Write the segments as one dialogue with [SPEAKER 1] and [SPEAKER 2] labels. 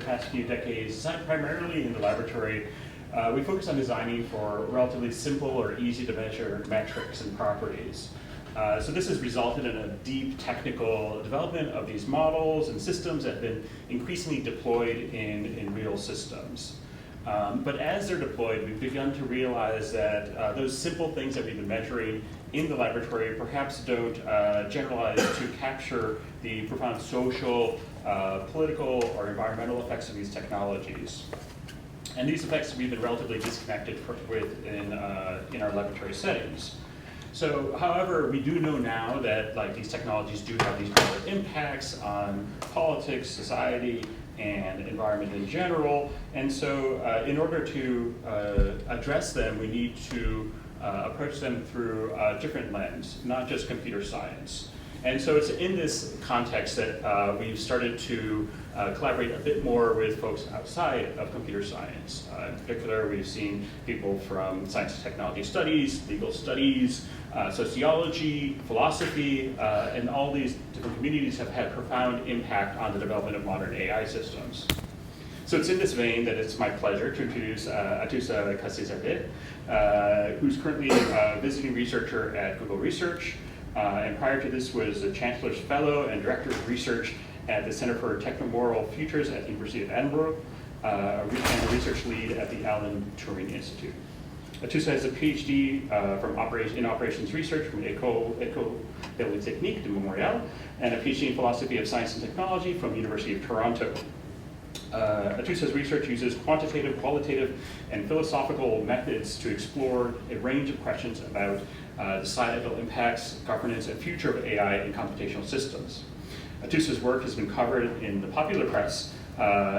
[SPEAKER 1] past few decades, primarily in the laboratory, we focus on designing for relatively simple or easy to measure metrics and properties. So this has resulted in a deep technical development of these models and systems that have been increasingly deployed in real systems. But as they're deployed, we've begun to realize that those simple things that we've been measuring in the laboratory perhaps don't generalize to capture the profound social, political, or environmental effects of these technologies. And these effects we've been relatively disconnected with in our laboratory settings. So, however, we do know now that these technologies do have these broader impacts on politics, society, and environment in general. And so in order to address them, we need to approach them through a different lens, not just computer science. And so it's in this context that we've started to collaborate a bit more with folks outside of computer science. In particular, we've seen people from science and technology studies, legal studies, sociology, philosophy, and all these different communities have had profound impact on the development of modern AI systems. So it's in this vein that it's my pleasure to introduce Atoosa Kasirzadeh, who's currently a visiting researcher at Google Research, and prior to this was a Chancellor's Fellow and Director of Research at the Center for Technomoral Futures at the University of Edinburgh, and a research lead at the Alan Turing Institute. Atoosa has a PhD in operations research from École Polytechnique de Montréal, and a PhD in philosophy of science and technology from the University of Toronto. Atoosa's research uses quantitative, qualitative, and philosophical methods to explore a range of questions about the societal impacts, governance, and future of AI in computational systems. Atoosa's work has been covered in the popular press,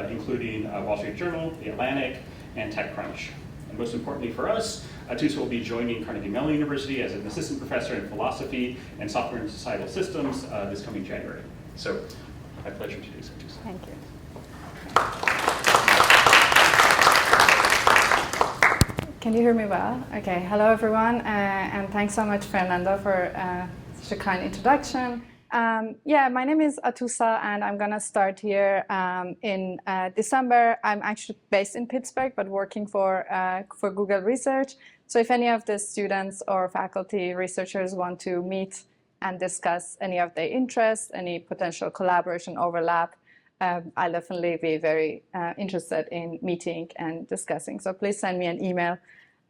[SPEAKER 1] including Wall Street Journal, The Atlantic, and TechCrunch. And most importantly for us, Atoosa will be joining Carnegie Mellon University as an assistant professor in philosophy and software and societal systems this coming January. So, my pleasure to introduce Atoosa.
[SPEAKER 2] Thank you. Can you hear me well? Okay, hello everyone, and thanks so much, Fernando, for such a kind introduction. Yeah, my name is Atoosa, and I'm gonna start here in December. I'm actually based in Pittsburgh, but working for Google Research. So if any of the students or faculty researchers want to meet and discuss any of their interests, any potential collaboration overlap, I'll definitely be very interested in meeting and discussing. So please send me an email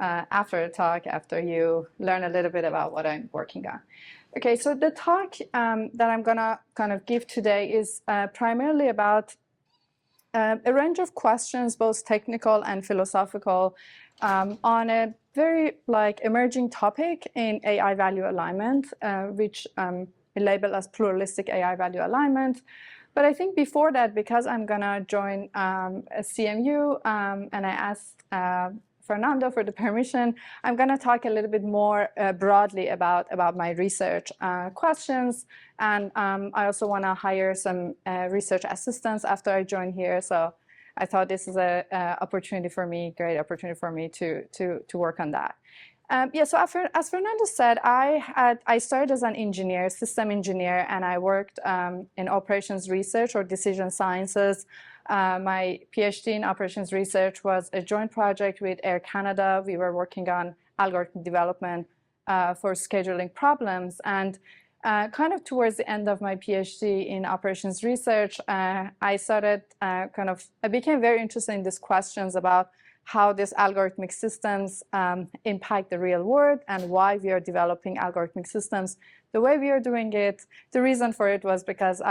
[SPEAKER 2] after the talk, after you learn a little bit about what I'm working on. Okay, so the talk that I'm gonna kind of give today is primarily about a range of questions, both technical and philosophical, on a very emerging topic in AI value alignment, which we label as Pluralistic AI Value Alignment. But I think before that, because I'm gonna join a CMU, and I asked Fernando for the permission, I'm gonna talk a little bit more broadly about my research questions. And I also wanna hire some research assistants after I join here. So I thought this is a great opportunity for me to work on that. Yeah, so as Fernando said, I started as an engineer, system engineer, and I worked in operations research or decision sciences. My PhD in operations research was a joint project with Air Canada. We were working on algorithm development for scheduling problems. And kind of towards the end of my PhD in operations research, I became very interested in these questions about how these algorithmic systems impact the real world and why we are developing algorithmic systems the way we are doing it. The reason for it was because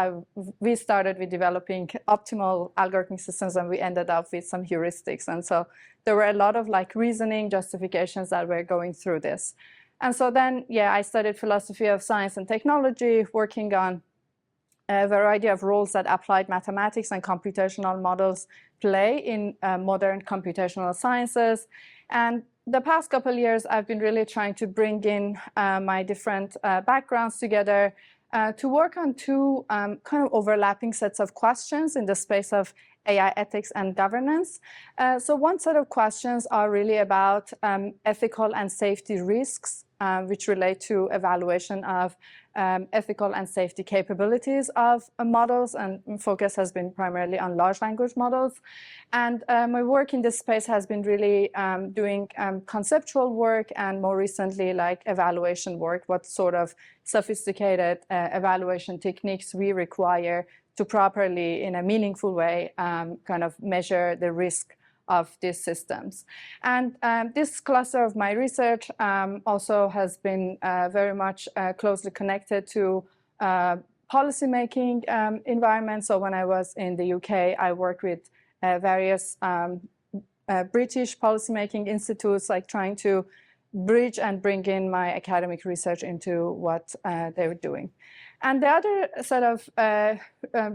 [SPEAKER 2] we started with developing optimal algorithmic systems and we ended up with some heuristics. And so there were a lot of reasoning justifications that were going through this. And so then, yeah, I studied philosophy of science and technology, working on a variety of roles that applied mathematics and computational models play in modern computational sciences. And the past couple of years, I've been really trying to bring in my different backgrounds together to work on two kind of overlapping sets of questions in the space of AI ethics and governance. So one set of questions are really about ethical and safety risks, which relate to evaluation of ethical and safety capabilities of models, and focus has been primarily on large language models. And my work in this space has been really doing conceptual work and more recently like evaluation work, what sort of sophisticated evaluation techniques we require to properly, in a meaningful way, kind of measure the risk of these systems. And this cluster of my research also has been very much closely connected to policymaking environments. So when I was in the UK, I worked with various British policymaking institutes, like trying to bridge and bring in my academic research into what they were doing. And the other set of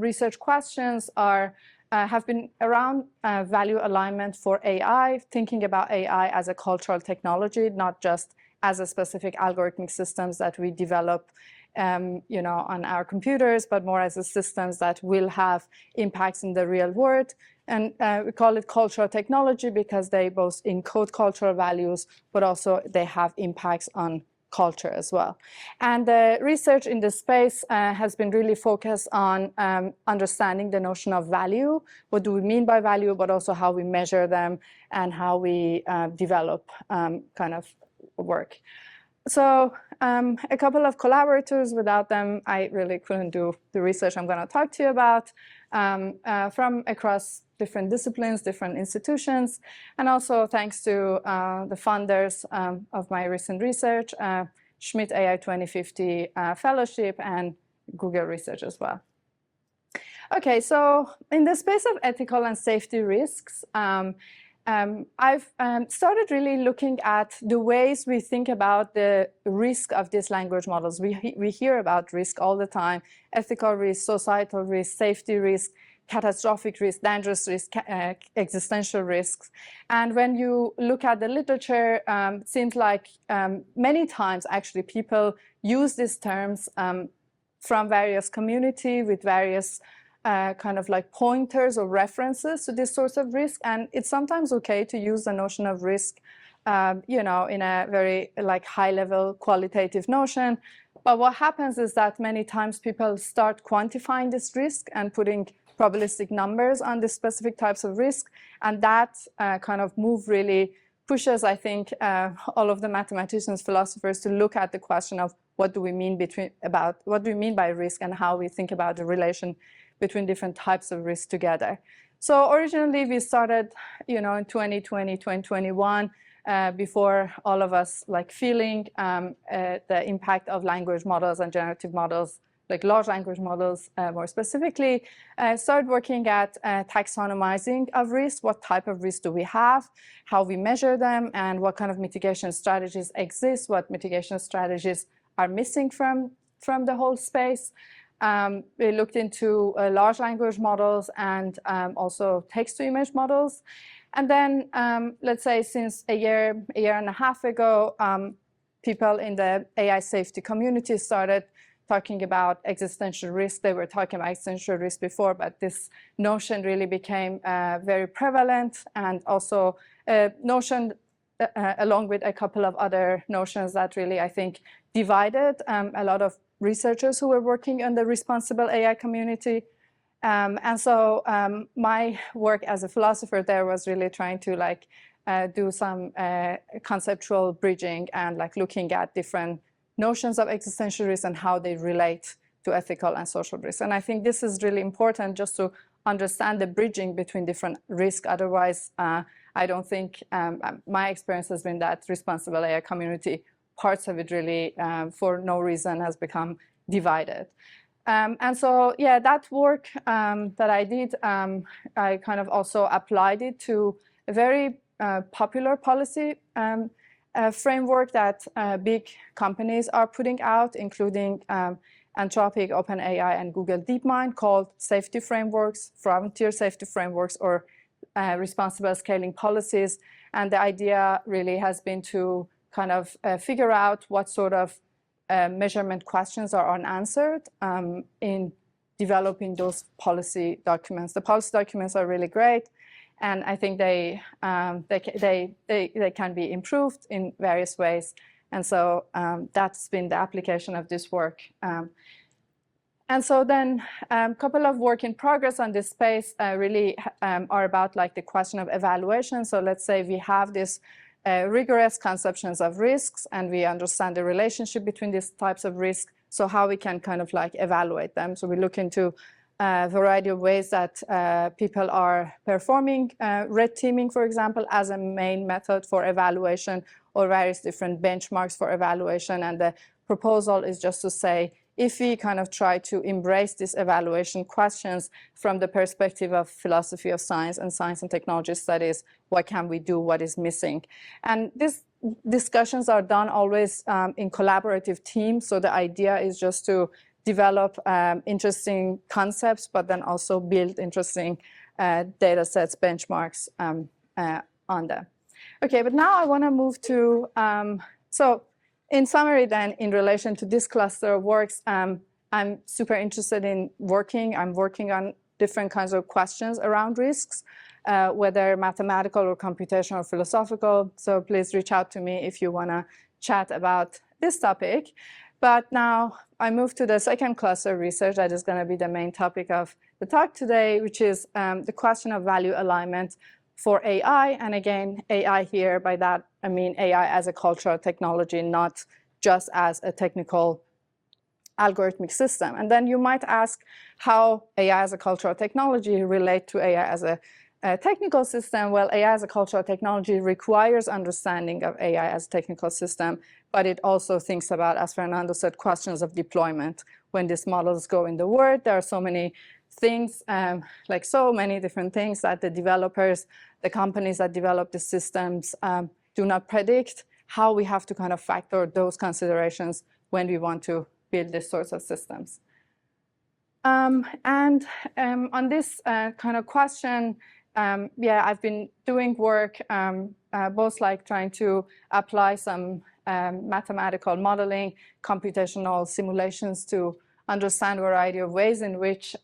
[SPEAKER 2] research questions are have been around value alignment for AI, thinking about AI as a cultural technology, not just as a specific algorithmic systems that we develop on our computers, but more as a systems that will have impacts in the real world. And we call it cultural technology because they both encode cultural values, but also they have impacts on culture as well. And the research in this space has been really focused on understanding the notion of value. What do we mean by value, but also how we measure them and how we develop kind of work. So a couple of collaborators, without them, I really couldn't do the research I'm going to talk to you about, from across different disciplines, different institutions, and also thanks to the funders of my recent research, Schmidt AI 2050 Fellowship and Google Research as well. Okay, so in the space of ethical and safety risks, I've started really looking at the ways we think about the risk of these language models. We hear about risk all the time: ethical risk, societal risk, safety risk, catastrophic risk, dangerous risk, existential risks. And when you look at the literature, it seems like many times actually people use these terms from various communities with various kind of like pointers or references to this source of risk. And it's sometimes okay to use the notion of risk, in a very like high level qualitative notion. But what happens is that many times people start quantifying this risk and putting probabilistic numbers on the specific types of risk. And that kind of move really pushes, I think, all of the mathematicians, philosophers to look at the question of what do we mean by risk and how we think about the relation between different types of risk together. So originally we started, in 2020, 2021, before all of us like feeling the impact of language models and generative models, like large language models more specifically, started working at taxonomizing of risk. What type of risk do we have, how we measure them, and what kind of mitigation strategies exist, what mitigation strategies are missing from the whole space. We looked into large language models and also text-to-image models. And then, let's say since a year and a half ago, people in the AI safety community started talking about existential risk. They were talking about existential risk before, but this notion really became very prevalent, and also a notion along with a couple of other notions that really, I think, divided a lot of researchers who were working on the responsible AI community. And so my work as a philosopher there was really trying to do some conceptual bridging and looking at different notions of existential risk and how they relate to ethical and social risk. And I think this is really important just to understand the bridging between different risks. Otherwise, I don't think my experience has been that responsible AI community, parts of it really, for no reason, has become divided. And so, yeah, that work that I did, I kind of also applied it to a very popular policy framework that big companies are putting out, including Anthropic, OpenAI, and Google DeepMind, called safety frameworks, frontier safety frameworks, or responsible scaling policies. And the idea really has been to kind of figure out what sort of measurement questions are unanswered in developing those policy documents. The policy documents are really great, and I think they can be improved in various ways. And so that's been the application of this work. And so then a couple of work in progress on this space really are about like the question of evaluation. So let's say we have this rigorous conceptions of risks, and we understand the relationship between these types of risks, so how we can kind of like evaluate them. So we look into a variety of ways that people are performing red teaming, for example, as a main method for evaluation, or various different benchmarks for evaluation. And the proposal is just to say, if we kind of try to embrace these evaluation questions from the perspective of philosophy of science and science and technology studies, what can we do, what is missing? And these discussions are done always in collaborative teams. So the idea is just to develop interesting concepts, but then also build interesting data sets, benchmarks on them. Okay, but now I want to move to, so in summary then, in relation to this cluster of works, I'm super interested in I'm working on different kinds of questions around risks, whether mathematical or computational or philosophical. So please reach out to me if you want to chat about this topic. But now I move to the second cluster of research that is going to be the main topic of the talk today, which is the question of value alignment for AI. And again, AI here, by that I mean AI as a cultural technology, not just as a technical algorithmic system. And then you might ask how AI as a cultural technology relate to AI as a technical system. Well, AI as a cultural technology requires understanding of AI as a technical system, but it also thinks about, as Fernando said, questions of deployment. When these models go in the world, there are so many things, like so many different things that the developers, the companies that develop the systems do not predict, how we have to kind of factor those considerations when we want to build these sorts of systems. On this kind of question, yeah, I've been doing work both like trying to apply some mathematical modeling, computational simulations to understand a variety of ways in which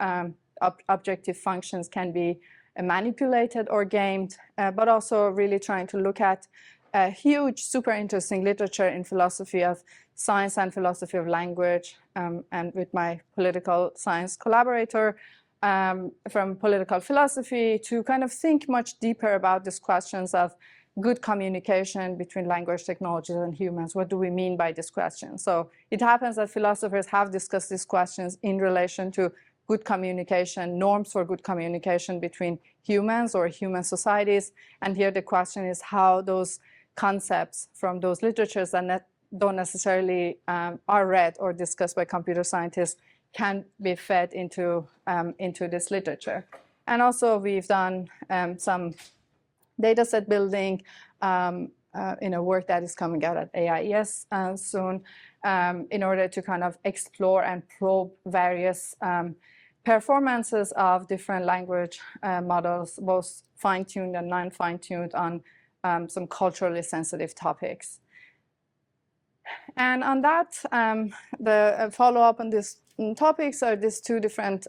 [SPEAKER 2] objective functions can be manipulated or gamed, but also really trying to look at a huge, super interesting literature in philosophy of science and philosophy of language, and with my political science collaborator from political philosophy to kind of think much deeper about these questions of good communication between language technologies and humans. What do we mean by this question? So it happens that philosophers have discussed these questions in relation to good communication, norms for good communication between humans or human societies. And here the question is how those concepts from those literatures that don't necessarily are read or discussed by computer scientists can be fed into this literature. And also we've done some data set building in a work that is coming out at AIES soon in order to kind of explore and probe various performances of different language models, both fine-tuned and non-fine-tuned on some culturally sensitive topics. And on that, the follow-up on these topics are these two different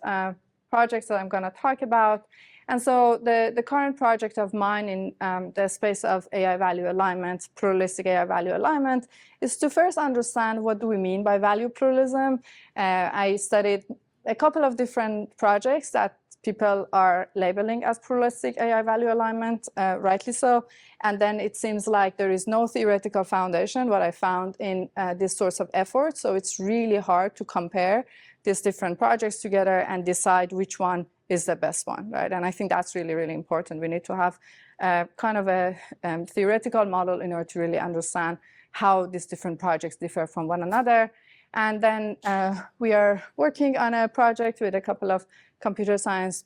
[SPEAKER 2] projects that I'm going to talk about. And so the current project of mine in the space of AI value alignment, pluralistic AI value alignment, is to first understand what do we mean by value pluralism. I studied a couple of different projects that people are labeling as pluralistic AI value alignment, rightly so. And then it seems like there is no theoretical foundation, what I found in this sorts of efforts. So it's really hard to compare these different projects together and decide which one is the best one, right? And I think that's really, really important. We need to have kind of a theoretical model in order to really understand how these different projects differ from one another. And then we are working on a project with a couple of computer science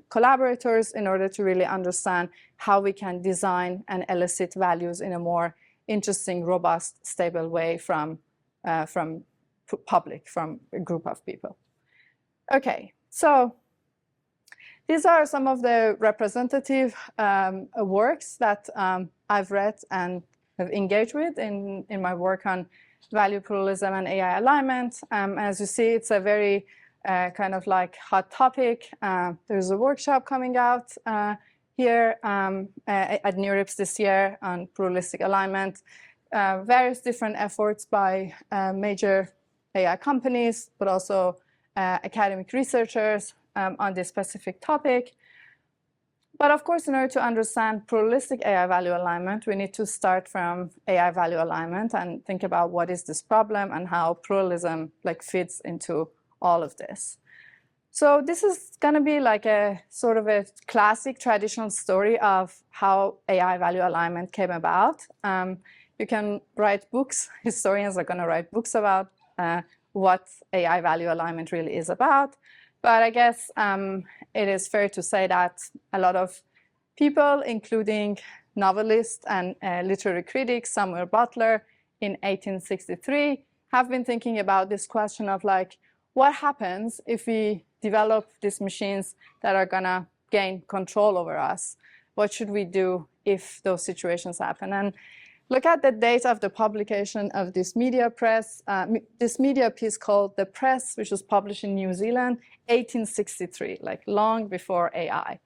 [SPEAKER 2] collaborators in order to really understand how we can design and elicit values in a more interesting, robust, stable way from public, from a group of people. Okay, so these are some of the representative works that I've read and have engaged with in my work on value pluralism and AI alignment. As you see, it's a very kind of like hot topic. There's a workshop coming out here at NeurIPS this year on pluralistic alignment. various different efforts by major AI companies, but also academic researchers on this specific topic. But of course, in order to understand pluralistic AI value alignment, we need to start from AI value alignment and think about what is this problem and how pluralism fits into all of this. So this is going to be like a sort of a classic traditional story of how AI value alignment came about. You can write books. Historians are going to write books about what AI value alignment really is about. But I guess it is fair to say that a lot of people, including novelists and literary critics, Samuel Butler in 1863, have been thinking about this question of what happens if we develop these machines that are going to gain control over us? What should we do if those situations happen? And look at the date of the publication of this media piece called The Press, which was published in New Zealand, 1863, long before AI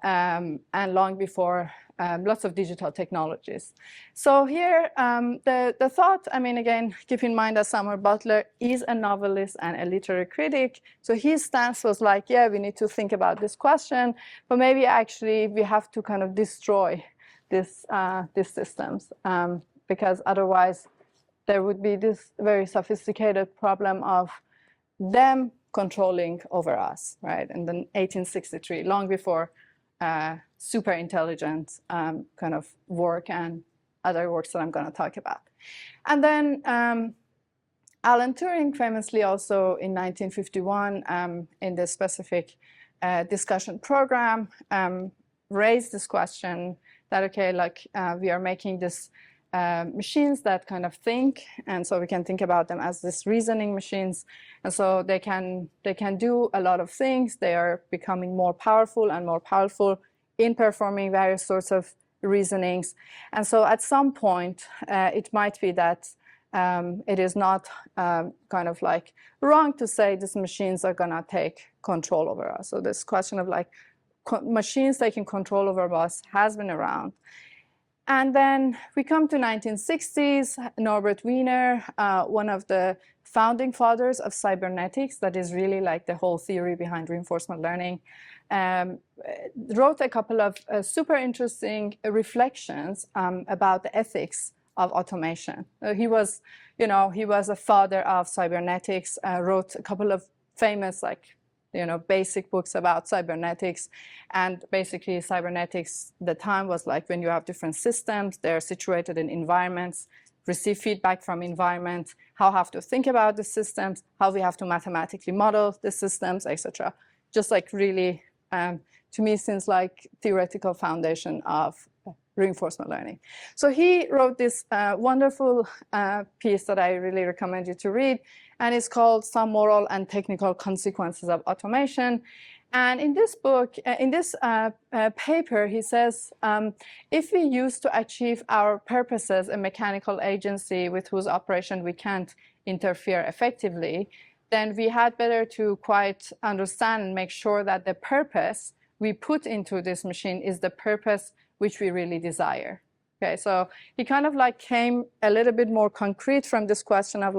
[SPEAKER 2] and long before lots of digital technologies. So here, the thought, again, keep in mind that Samuel Butler is a novelist and a literary critic. So his stance was yeah, we need to think about this question, but maybe actually we have to kind of destroy these systems, because otherwise there would be this very sophisticated problem of them controlling over us, right? And then 1863, long before super intelligent kind of work and other works that I'm going to talk about. And then Alan Turing famously also in 1951 in this specific discussion program raised this question that, okay, we are making this machines that kind of think, and so we can think about them as this reasoning machines, and so they can do a lot of things. They are becoming more powerful and more powerful in performing various sorts of reasonings, and so at some point it might be that it is not kind of wrong to say these machines are going to take control over us. So this question of machines taking control over us has been around. And then we come to 1960s, Norbert Wiener, one of the founding fathers of cybernetics, that is really the whole theory behind reinforcement learning, wrote a couple of super interesting reflections about the ethics of automation. He was a father of cybernetics, wrote a couple of famous basic books about cybernetics. And basically cybernetics, the time was when you have different systems, they're situated in environments, receive feedback from environment, how have to think about the systems, how we have to mathematically model the systems, etc. Just really, to me, seems theoretical foundation of reinforcement learning. So he wrote this wonderful piece that I really recommend you to read, and it's called Some Moral and Technical Consequences of Automation. And in this book, in this paper, he says, if we use to achieve our purposes a mechanical agency with whose operation we can't interfere effectively, then we had better to quite understand and make sure that the purpose we put into this machine is the purpose which we really desire. Okay, so he kind of came a little bit more concrete from this question of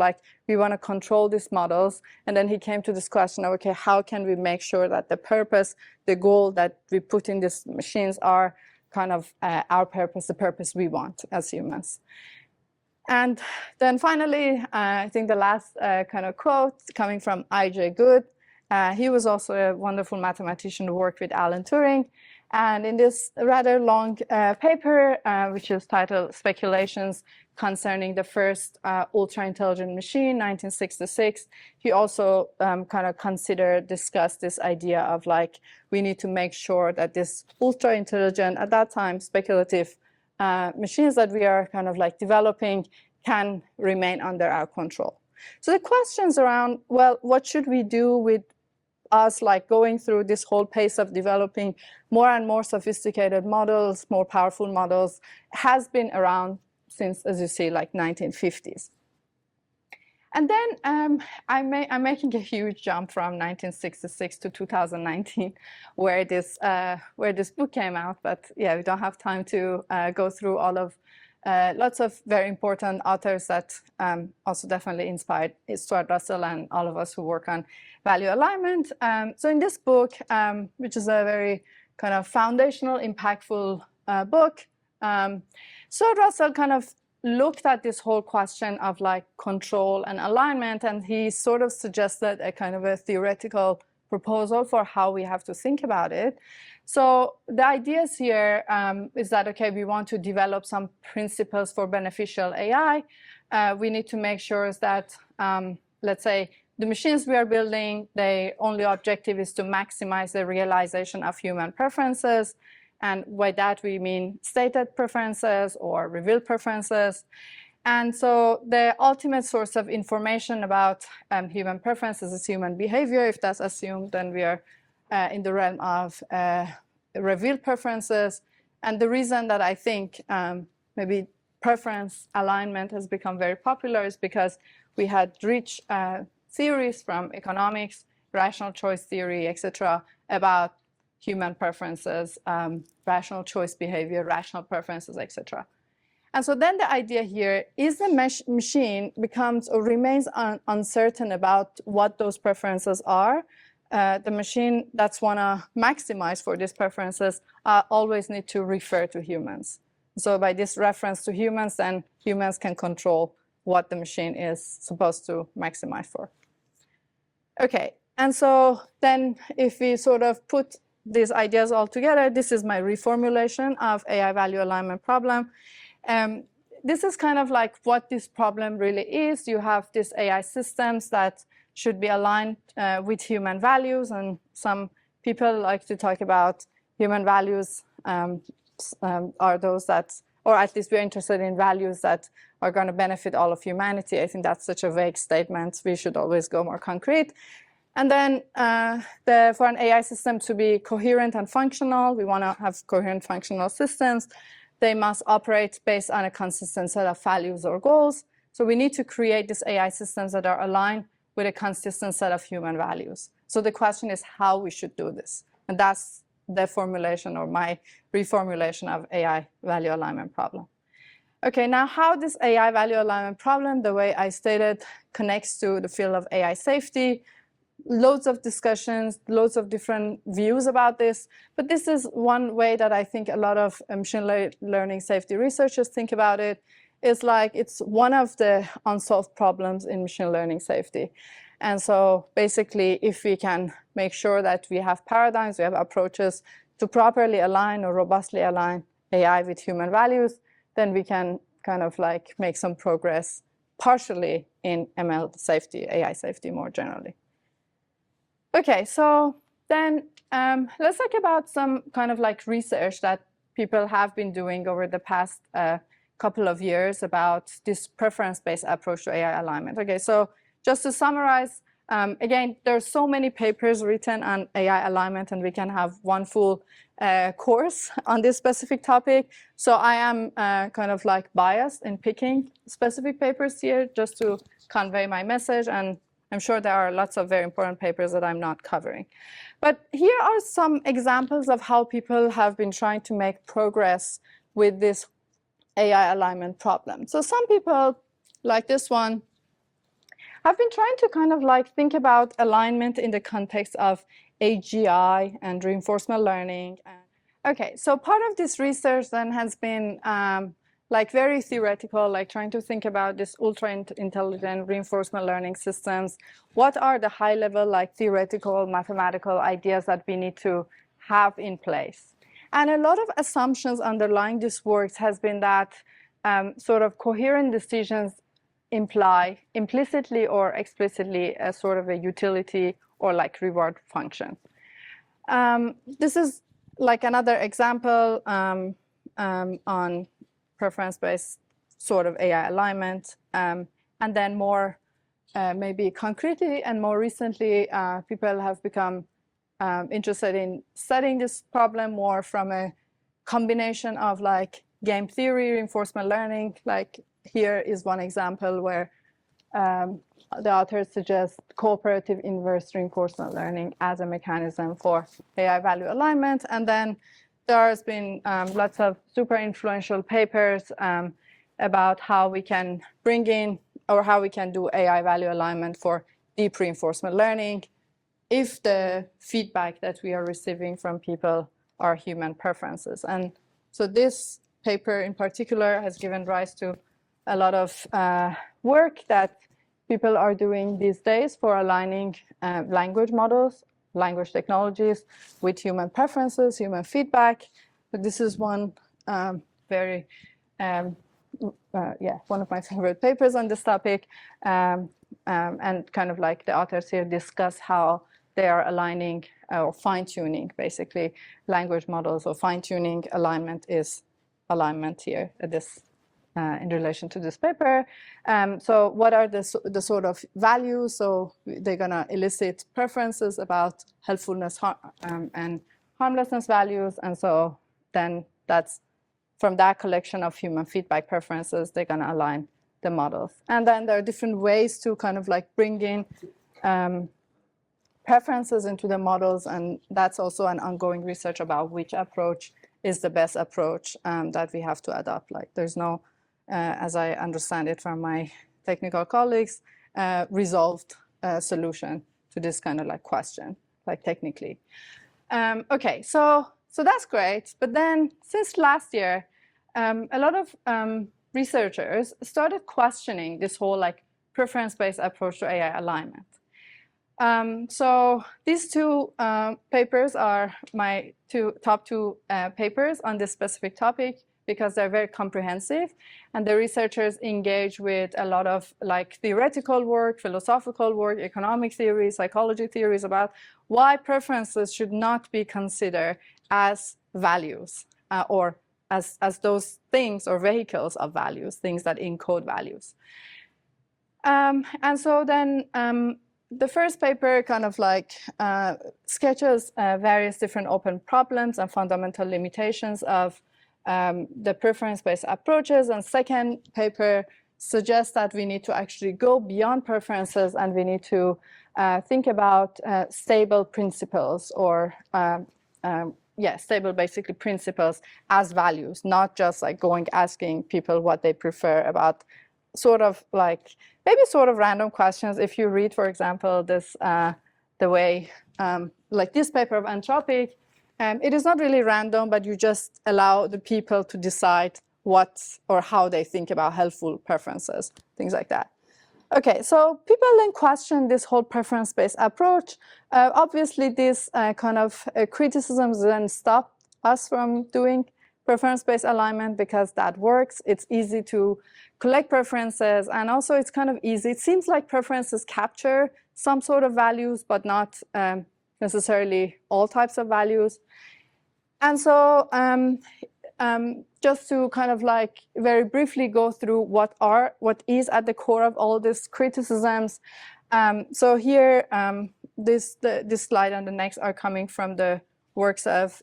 [SPEAKER 2] we want to control these models, and then he came to this question of, okay, how can we make sure that the purpose, the goal that we put in these machines are kind of our purpose, the purpose we want as humans. And then finally, I think the last kind of quote coming from I.J. Good. He was also a wonderful mathematician who worked with Alan Turing. And in this rather long paper, which is titled Speculations Concerning the First Ultra-Intelligent Machine, 1966, he also kind of discussed this idea of we need to make sure that this ultra-intelligent, at that time, speculative machines that we are kind of developing can remain under our control. So the questions around, well, what should we do with us going through this whole pace of developing more and more sophisticated models, more powerful models, has been around since, as you see, 1950s. And then I'm making a huge jump from 1966 to 2019, where this book came out. But yeah, we don't have time to go through all of lots of very important authors that also definitely inspired Stuart Russell and all of us who work on value alignment. So in this book, which is a very kind of foundational, impactful book, Stuart Russell kind of looked at this whole question of like control and alignment, and he sort of suggested a kind of a theoretical proposal for how we have to think about it. So the ideas here is that, okay, we want to develop some principles for beneficial AI. We need to make sure that, let's say, the machines we are building, their only objective is to maximize the realization of human preferences. And by that, we mean stated preferences or revealed preferences. And so the ultimate source of information about human preferences is human behavior. If that's assumed, then we are in the realm of revealed preferences. And the reason that I think maybe preference alignment has become very popular is because we had rich theories from economics, rational choice theory, etc., about human preferences, rational choice behavior, rational preferences, etc. And so then the idea here is the machine becomes or remains uncertain about what those preferences are. The machine that's want to maximize for these preferences always need to refer to humans. So by this reference to humans, then humans can control what the machine is supposed to maximize for. Okay, and so then if we sort of put these ideas all together, this is my reformulation of AI value alignment problem. This is kind of like what this problem really is. You have these AI systems that should be aligned with human values, and some people like to talk about human values are those that, or at least we're interested in values that are going to benefit all of humanity. I think that's such a vague statement. We should always go more concrete. And then for an AI system to be coherent and functional, we want to have coherent functional systems. They must operate based on a consistent set of values or goals. So we need to create these AI systems that are aligned with a consistent set of human values. So the question is how we should do this. And that's the formulation or my reformulation of AI value alignment problem. Okay, now how this AI value alignment problem, the way I stated, connects to the field of AI safety. Loads of discussions, loads of different views about this. But this is one way that I think a lot of machine learning safety researchers think about it. Is like it's one of the unsolved problems in machine learning safety. And so basically, if we can make sure that we have paradigms, we have approaches to properly align or robustly align AI with human values, then we can kind of like make some progress partially in ML safety, AI safety more generally. Okay, so then let's talk about some kind of like research that people have been doing over the past couple of years about this preference-based approach to AI alignment. Okay, so just to summarize, again, there are so many papers written on AI alignment, and we can have one full course on this specific topic. So I am kind of like biased in picking specific papers here just to convey my message, and I'm sure there are lots of very important papers that I'm not covering. But here are some examples of how people have been trying to make progress with this AI alignment problem. So some people, like this one, have been trying to kind of like think about alignment in the context of AGI and reinforcement learning. Okay, so part of this research then has been like very theoretical, like trying to think about this ultra-intelligent reinforcement learning systems. What are the high-level, like theoretical, mathematical ideas that we need to have in place? And a lot of assumptions underlying this work has been that sort of coherent decisions imply implicitly or explicitly a sort of a utility or like reward function. This is like another example on preference-based sort of AI alignment. And then more maybe concretely and more recently, people have become interested in studying this problem more from a combination of like game theory, reinforcement learning. Like here is one example where the authors suggest cooperative inverse reinforcement learning as a mechanism for AI value alignment. And then there has been lots of super influential papers about how we can bring in or how we can do AI value alignment for deep reinforcement learning if the feedback that we are receiving from people are human preferences. And so this paper in particular has given rise to a lot of work that people are doing these days for aligning language models, language technologies with human preferences, human feedback. But this is one one of my favorite papers on this topic. And kind of like the authors here discuss how they are aligning or fine-tuning, basically, language models, or fine-tuning alignment is alignment here at this in relation to this paper. So what are the sort of values? So they're going to elicit preferences about helpfulness and harmlessness values. And so then that's from that collection of human feedback preferences, they're going to align the models. And then there are different ways to kind of like bring in preferences into the models. And that's also an ongoing research about which approach is the best approach that we have to adopt. Like there's no, as I understand it from my technical colleagues, resolved solution to this kind of like question, like technically. Okay, so that's great. But then since last year, a lot of researchers started questioning this whole like preference-based approach to AI alignment. So these two papers are my top two papers on this specific topic because they're very comprehensive, and the researchers engage with a lot of like theoretical work, philosophical work, economic theories, psychology theories about why preferences should not be considered as values or as those things or vehicles of values, things that encode values. And so then the first paper kind of like sketches various different open problems and fundamental limitations of the preference-based approaches. And second paper suggests that we need to actually go beyond preferences and we need to think about stable principles or stable basically principles as values, not just like asking people what they prefer about sort of like maybe sort of random questions. If you read, for example, this the way like this paper of Anthropic, it is not really random, but you just allow the people to decide what or how they think about helpful preferences, things like that. Okay, so people then question this whole preference-based approach. Obviously, this kind of criticisms then stop us from doing preference-based alignment because that works. It's easy to collect preferences, and also it's kind of easy. It seems like preferences capture some sort of values, but not necessarily all types of values. And so just to kind of like very briefly go through what is at the core of all these criticisms. So here, this slide and the next are coming from the works of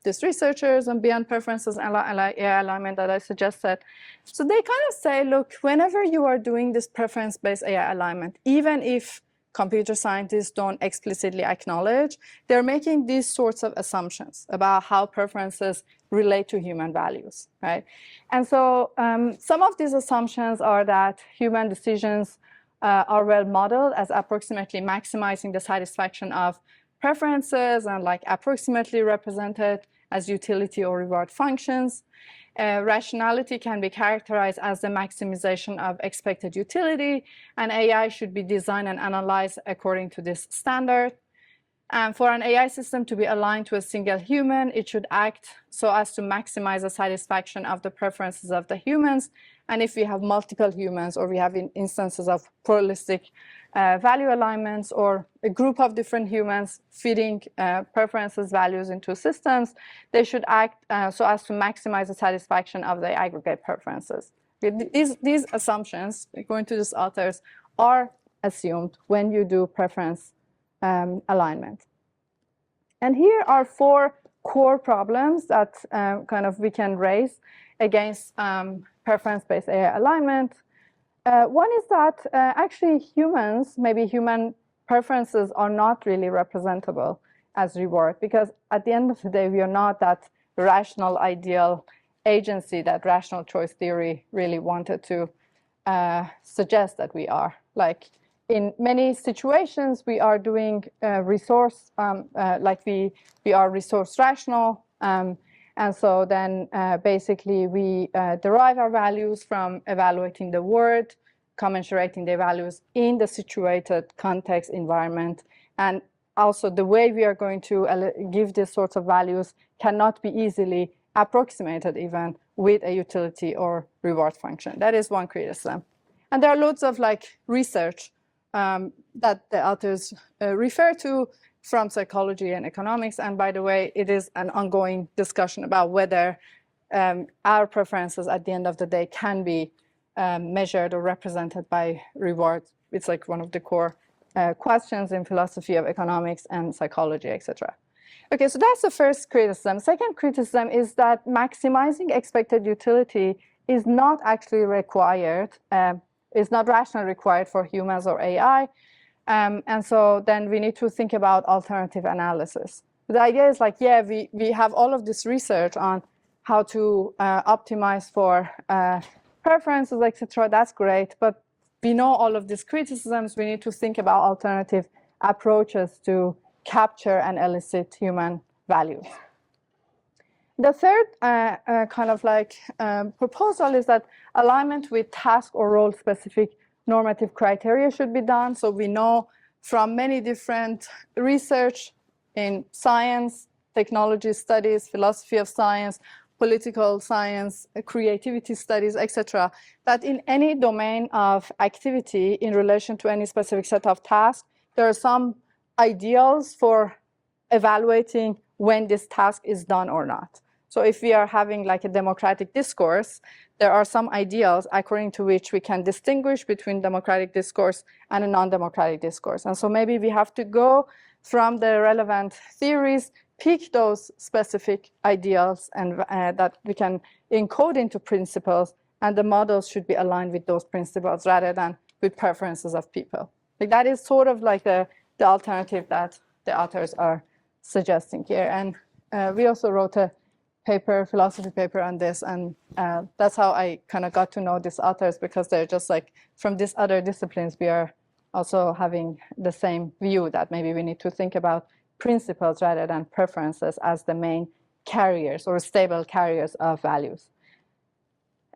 [SPEAKER 2] these researchers on beyond preferences and AI alignment that I suggested. So they kind of say, look, whenever you are doing this preference-based AI alignment, even if computer scientists don't explicitly acknowledge, they're making these sorts of assumptions about how preferences relate to human values, right? And so some of these assumptions are that human decisions are well modeled as approximately maximizing the satisfaction of preferences and like approximately represented as utility or reward functions. Rationality can be characterized as the maximization of expected utility, and AI should be designed and analyzed according to this standard. And for an AI system to be aligned to a single human, it should act so as to maximize the satisfaction of the preferences of the humans. And if we have multiple humans, or we have instances of pluralistic value alignments, or a group of different humans feeding preferences values into systems, they should act so as to maximize the satisfaction of the aggregate preferences. These assumptions, according to these authors, are assumed when you do preference alignment. And here are 4 core problems that kind of we can raise against preference-based AI alignment. One is that actually humans, maybe human preferences are not really representable as reward, because at the end of the day, we are not that rational, ideal agency that rational choice theory really wanted to suggest that we are. Like in many situations, we are doing resource, like we are resource rational. And so then basically we derive our values from evaluating the world, commensurating the values in the situated context environment. And also the way we are going to give these sorts of values cannot be easily approximated even with a utility or reward function. That is one criticism. And there are loads of like research that the authors refer to from psychology and economics. And by the way, it is an ongoing discussion about whether our preferences at the end of the day can be measured or represented by rewards. It's like one of the core questions in philosophy of economics and psychology, etc. Okay, so that's the first criticism. Second criticism is that maximizing expected utility is not actually required, is not rationally required for humans or AI. And so then we need to think about alternative analysis. The idea is like, yeah, we have all of this research on how to optimize for preferences, etc. That's great, but we know all of these criticisms. We need to think about alternative approaches to capture and elicit human values. The third kind of like proposal is that alignment with task or role specific normative criteria should be done. So we know from many different research in science, technology studies, philosophy of science, political science, creativity studies, etc., that in any domain of activity in relation to any specific set of tasks, there are some ideals for evaluating when this task is done or not. So if we are having like a democratic discourse, there are some ideals according to which we can distinguish between democratic discourse and a non-democratic discourse. And so maybe we have to go from the relevant theories, pick those specific ideals and that we can encode into principles, and the models should be aligned with those principles rather than with preferences of people. Like that is sort of like the alternative that the authors are suggesting here. And we also wrote a paper, philosophy paper on this, and that's how I kind of got to know these authors, because they're just like from these other disciplines, we are also having the same view that maybe we need to think about principles rather than preferences as the main carriers or stable carriers of values.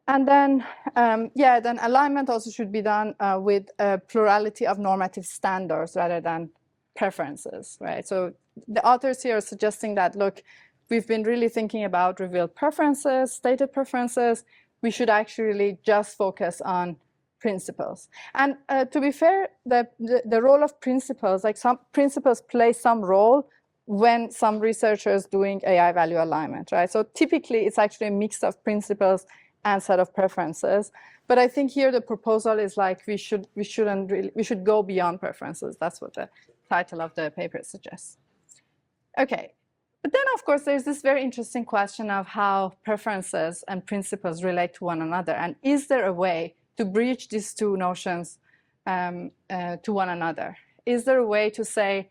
[SPEAKER 2] And then, then alignment also should be done with a plurality of normative standards rather than preferences, right? So the authors here are suggesting that, look, we've been really thinking about revealed preferences, stated preferences. We should actually just focus on principles. And to be fair, the role of principles, like some principles play some role when some researchers doing AI value alignment, right? So typically it's actually a mix of principles and set of preferences. But I think here the proposal is like we should go beyond preferences. That's what the title of the paper suggests. Okay. But then, of course, there's this very interesting question of how preferences and principles relate to one another. And is there a way to bridge these two notions to one another? Is there a way to say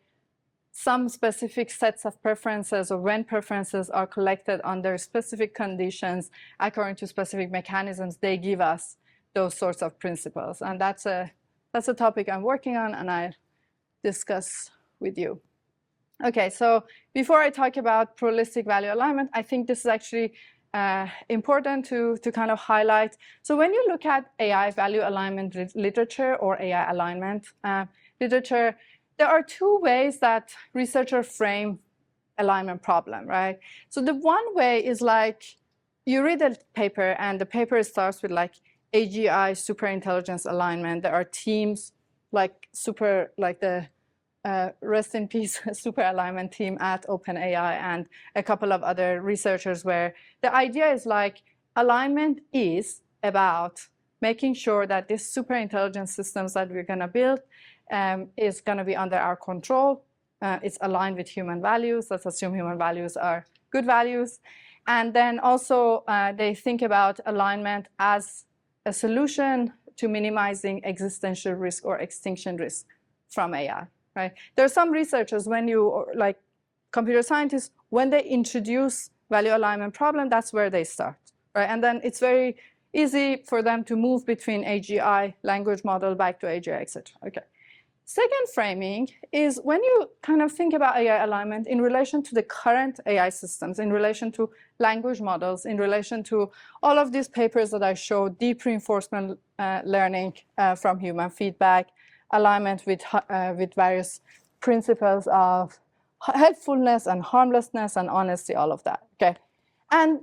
[SPEAKER 2] some specific sets of preferences, or when preferences are collected under specific conditions, according to specific mechanisms, they give us those sorts of principles? And that's a topic I'm working on, and I'll discuss with you. Okay, so before I talk about pluralistic value alignment, I think this is actually important to kind of highlight. So when you look at AI value alignment literature or AI alignment literature, there are two ways that researchers frame alignment problem, right? So the one way is like you read a paper and the paper starts with like AGI superintelligence alignment. There are teams like the rest in peace super alignment team at OpenAI and a couple of other researchers, where the idea is like alignment is about making sure that these super intelligence systems that we're going to build is going to be under our control. It's aligned with human values. Let's assume human values are good values. And then also they think about alignment as a solution to minimizing existential risk or extinction risk from AI. Right? There are some researchers, when you, computer scientists, when they introduce value alignment problem, that's where they start. right? And then it's very easy for them to move between AGI, language model, back to AGI, etc. Okay. Second framing is when you kind of think about AI alignment in relation to the current AI systems, in relation to language models, in relation to all of these papers that I showed, deep reinforcement learning from human feedback, alignment with various principles of helpfulness and harmlessness and honesty, all of that, okay? And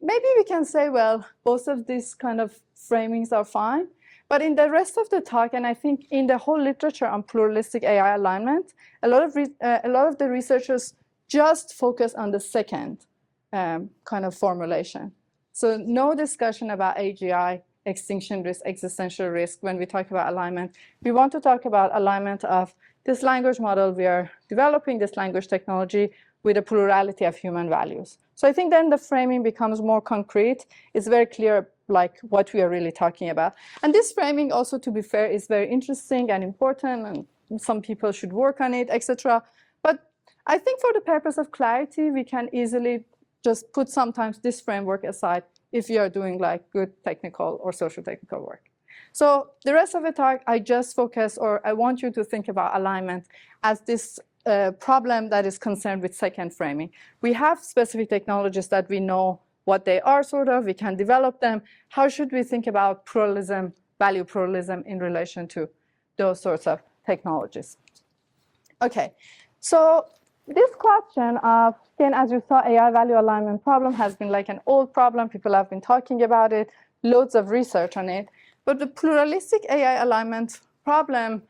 [SPEAKER 2] maybe we can say, well, both of these kind of framings are fine. But in the rest of the talk, and I think in the whole literature on pluralistic AI alignment, a lot of the researchers just focus on the second kind of formulation. So no discussion about AGI, extinction risk, existential risk when we talk about alignment. We want to talk about alignment of this language model we are developing, this language technology, with a plurality of human values. So I think then the framing becomes more concrete. It's very clear like what we are really talking about. And this framing also, to be fair, is very interesting and important, and some people should work on it, etc. But I think for the purpose of clarity, we can easily just put sometimes this framework aside if you are doing like good technical or social technical work. So the rest of the talk, I just focus, or I want you to think about alignment as this problem that is concerned with second framing. We have specific technologies that we know what they are, sort of, we can develop them. How should we think about pluralism, value pluralism in relation to those sorts of technologies? Okay, so this question of, again, as you saw, AI value alignment problem has been like an old problem. People have been talking about it, loads of research on it. But the pluralistic AI alignment problem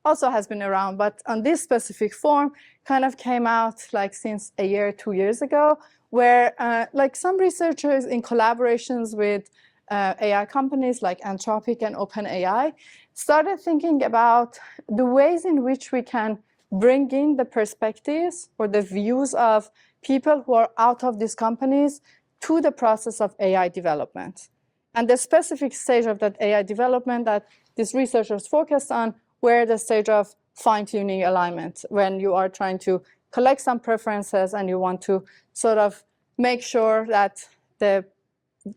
[SPEAKER 2] also has been around, but on this specific form kind of came out like since a year, 2 years ago, where like some researchers in collaborations with AI companies like Anthropic and OpenAI started thinking about the ways in which we can bring in the perspectives or the views of people who are out of these companies to the process of AI development. And the specific stage of that AI development that these researchers focused on were the stage of fine-tuning alignment, when you are trying to collect some preferences and you want to sort of make sure that the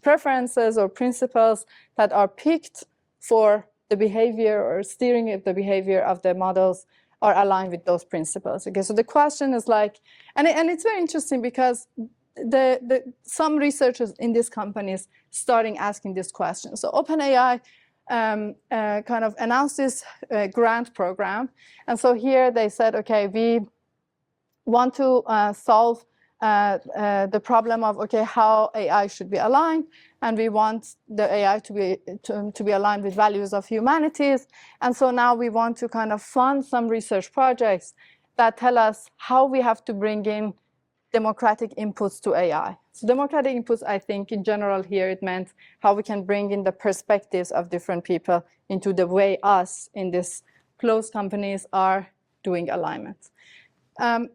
[SPEAKER 2] preferences or principles that are picked for the behavior or steering of the behavior of the models are aligned with those principles. Okay, so the question is like, and it's very interesting because some researchers in these companies starting asking this question. So OpenAI kind of announced this grant program. And so here they said, okay, we want to solve the problem of, okay, how AI should be aligned. And we want the AI to be aligned with values of humanities. And so now we want to kind of fund some research projects that tell us how we have to bring in democratic inputs to AI. So democratic inputs, I think, in general here, it meant how we can bring in the perspectives of different people into the way us in these closed companies are doing alignment. 10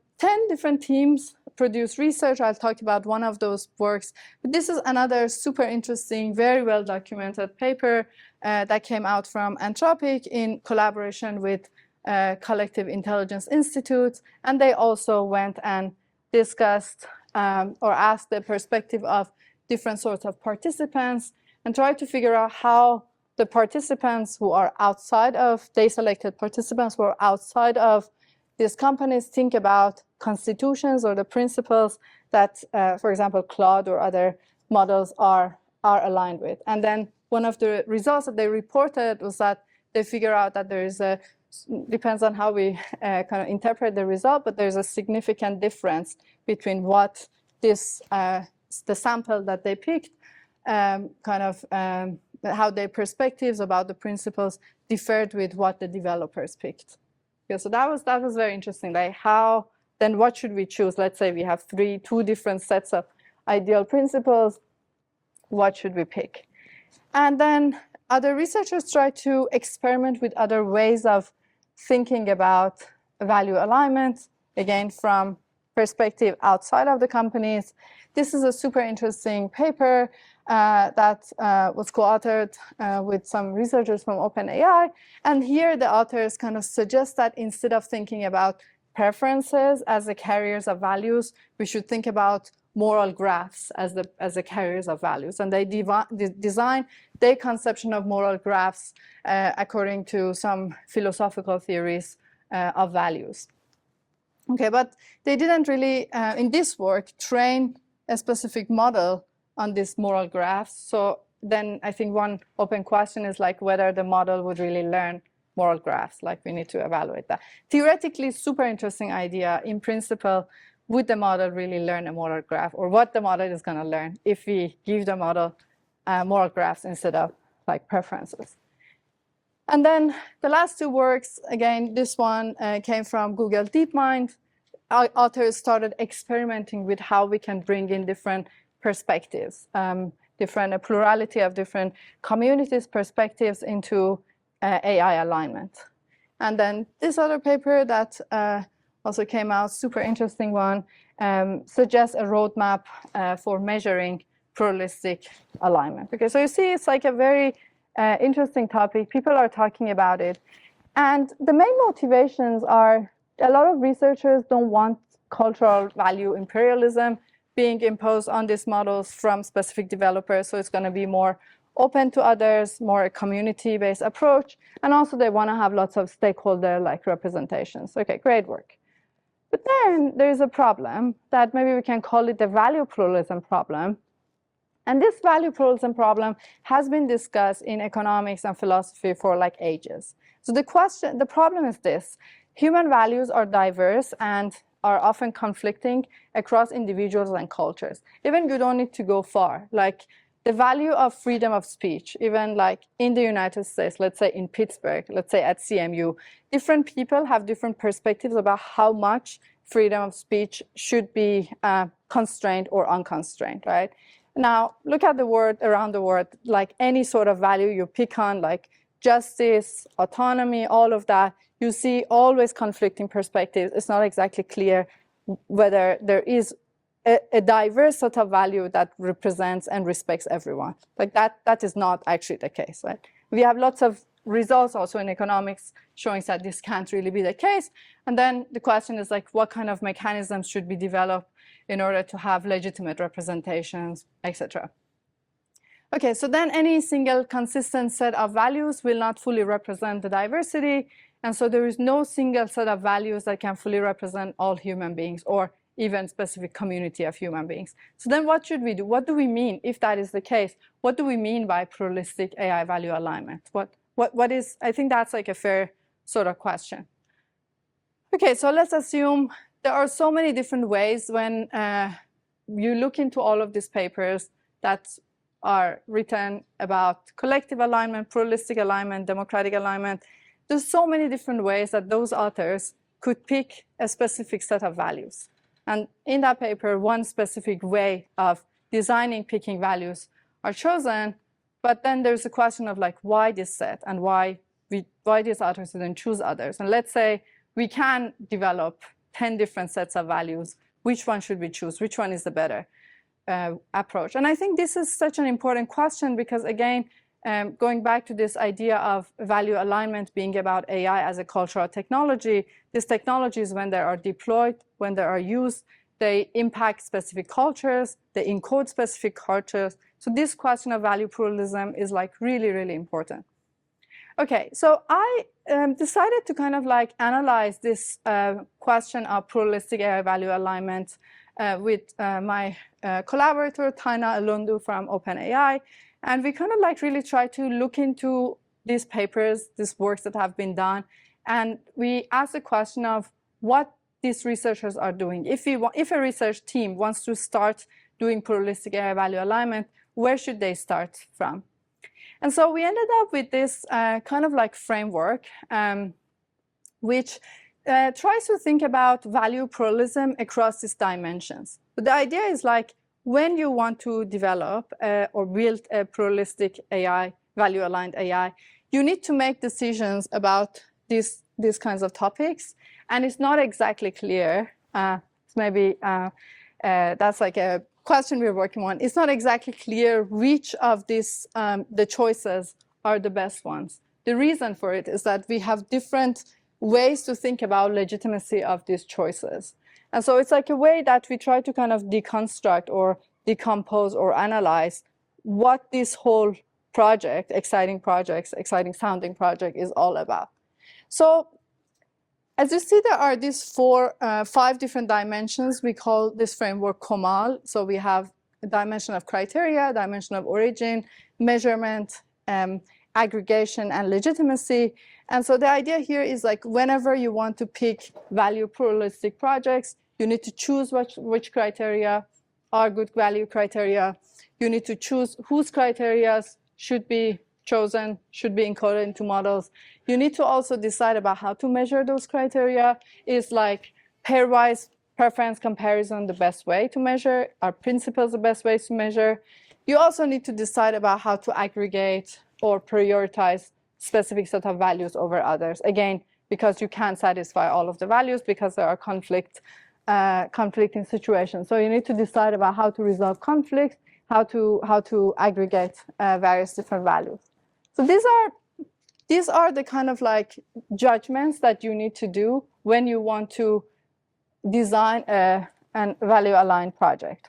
[SPEAKER 2] different teams produce research. I'll talk about one of those works. But this is another super interesting, very well documented paper that came out from Anthropic in collaboration with Collective Intelligence Institute. And they also went and discussed or asked the perspective of different sorts of participants and tried to figure out how the participants who are outside of, they selected participants who are outside of these companies think about constitutions or the principles that, for example, Claude or other models are aligned with. And then one of the results that they reported was that they figure out that there is a, depends on how we kind of interpret the result, but there's a significant difference between what this, the sample that they picked, how their perspectives about the principles differed with what the developers picked. Yeah, so that was very interesting. Like how, then what should we choose? Let's say we have two different sets of ideal principles. What should we pick? And then other researchers try to experiment with other ways of thinking about value alignment, again, from perspective outside of the companies. This is a super interesting paper that was co-authored with some researchers from OpenAI. And here the authors kind of suggest that instead of thinking about preferences as the carriers of values, we should think about moral graphs as the carriers of values. And they design their conception of moral graphs according to some philosophical theories of values. Okay, but they didn't really, in this work, train a specific model on this moral graphs. So then I think one open question is like whether the model would really learn moral graphs, like we need to evaluate that. Theoretically, super interesting idea. In principle, would the model really learn a moral graph, or what the model is going to learn if we give the model moral graphs instead of like preferences? And then the last two works, again, this one came from Google DeepMind. Our authors started experimenting with how we can bring in different perspectives, a plurality of different communities' perspectives into AI alignment. And then this other paper that also came out, super interesting one, suggests a roadmap for measuring pluralistic alignment. Okay, so you see it's like a very interesting topic. People are talking about it. And the main motivations are a lot of researchers don't want cultural value imperialism being imposed on these models from specific developers. So it's going to be more open to others, more a community-based approach. And also they want to have lots of stakeholder-like representations. Okay, great work. But then there's a problem that maybe we can call it the value pluralism problem. And this value pluralism problem has been discussed in economics and philosophy for like ages. So the problem is this: human values are diverse and are often conflicting across individuals and cultures. Even you don't need to go far. Like the value of freedom of speech, even like in the United States, let's say in Pittsburgh, let's say at CMU, different people have different perspectives about how much freedom of speech should be constrained or unconstrained, right? Now, look at the world around the world, like any sort of value you pick on, like justice, autonomy, all of that, you see always conflicting perspectives. It's not exactly clear whether there is a diverse set of value that represents and respects everyone. Like that is not actually the case, right? We have lots of results also in economics showing that this can't really be the case. And then the question is like, what kind of mechanisms should be developed in order to have legitimate representations, etc. Okay, so then any single consistent set of values will not fully represent the diversity. And so there is no single set of values that can fully represent all human beings or even specific community of human beings. So then what should we do? What do we mean if that is the case? What do we mean by pluralistic AI value alignment? What is, I think that's like a fair sort of question. Okay, so let's assume there are so many different ways when you look into all of these papers that are written about collective alignment, pluralistic alignment, democratic alignment. There's so many different ways that those authors could pick a specific set of values. And in that paper, one specific way of designing picking values are chosen. But then there's a question of like, why this set and why these authors didn't choose others. And let's say we can develop 10 different sets of values. Which one should we choose? Which one is the better approach? And I think this is such an important question because, again, going back to this idea of value alignment being about AI as a cultural technology, these technologies, when they are deployed, when they are used, they impact specific cultures, they encode specific cultures. So this question of value pluralism is like really, really important. Okay, so I decided to kind of like analyze this question of pluralistic AI value alignment with my collaborator, Taina Alundu from OpenAI. And we kind of like really try to look into these papers, these works that have been done. And we ask the question of what these researchers are doing. If a research team wants to start doing pluralistic AI value alignment, where should they start from? And so we ended up with this kind of like framework, which tries to think about value pluralism across these dimensions. But the idea is like, when you want to develop or build a pluralistic AI, value-aligned AI, you need to make decisions about these kinds of topics. And it's not exactly clear. Maybe that's like a question we're working on. It's not exactly clear which of these, the choices are the best ones. The reason for it is that we have different ways to think about legitimacy of these choices. And so it's like a way that we try to kind of deconstruct or decompose or analyze what this whole project, exciting sounding project is all about. So as you see, there are these five different dimensions. We call this framework COMAL. So we have a dimension of criteria, dimension of origin, measurement, aggregation, and legitimacy. And so the idea here is like whenever you want to pick value pluralistic projects, you need to choose which criteria are good value criteria. You need to choose whose criteria should be chosen, should be encoded into models. You need to also decide about how to measure those criteria. Is like pairwise preference comparison the best way to measure? Are principles the best ways to measure? You also need to decide about how to aggregate or prioritize specific set of values over others. Again, because you can't satisfy all of the values because there are conflicting situations. So you need to decide about how to resolve conflicts, how to aggregate various different values. So these are the kind of like judgments that you need to do when you want to design a value-aligned project.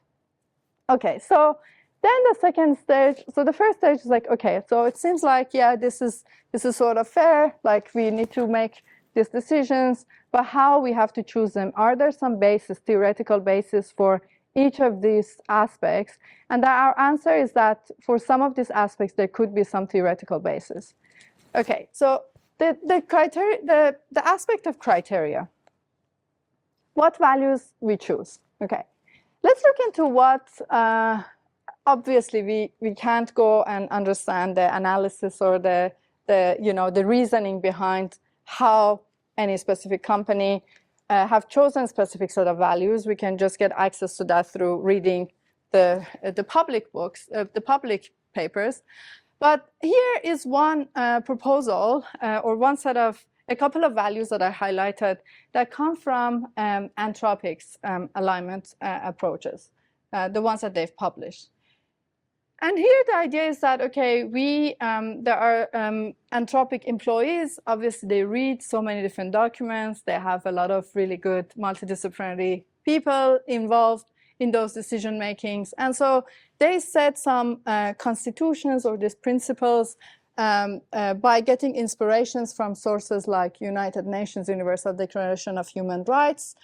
[SPEAKER 2] Okay, so then the second stage, so the first stage is like, okay, so it seems like, yeah, this is sort of fair, like we need to make these decisions, but how we have to choose them? Are there some basis, theoretical basis for each of these aspects? And our answer is that for some of these aspects, there could be some theoretical basis. Okay, so the aspect of criteria, what values we choose. Okay, let's look into what, obviously we can't go and understand the analysis or the reasoning behind how any specific company have chosen a specific set of values. We can just get access to that through reading the public books, the public papers. But here is one proposal or one set of a couple of values that I highlighted that come from Anthropic's alignment approaches, the ones that they've published. And here the idea is that, okay, there are Anthropic employees. Obviously, they read so many different documents. They have a lot of really good multidisciplinary people involved in those decision makings. And so they set some constitutions or these principles by getting inspirations from sources like United Nations Universal Declaration of Human Rights,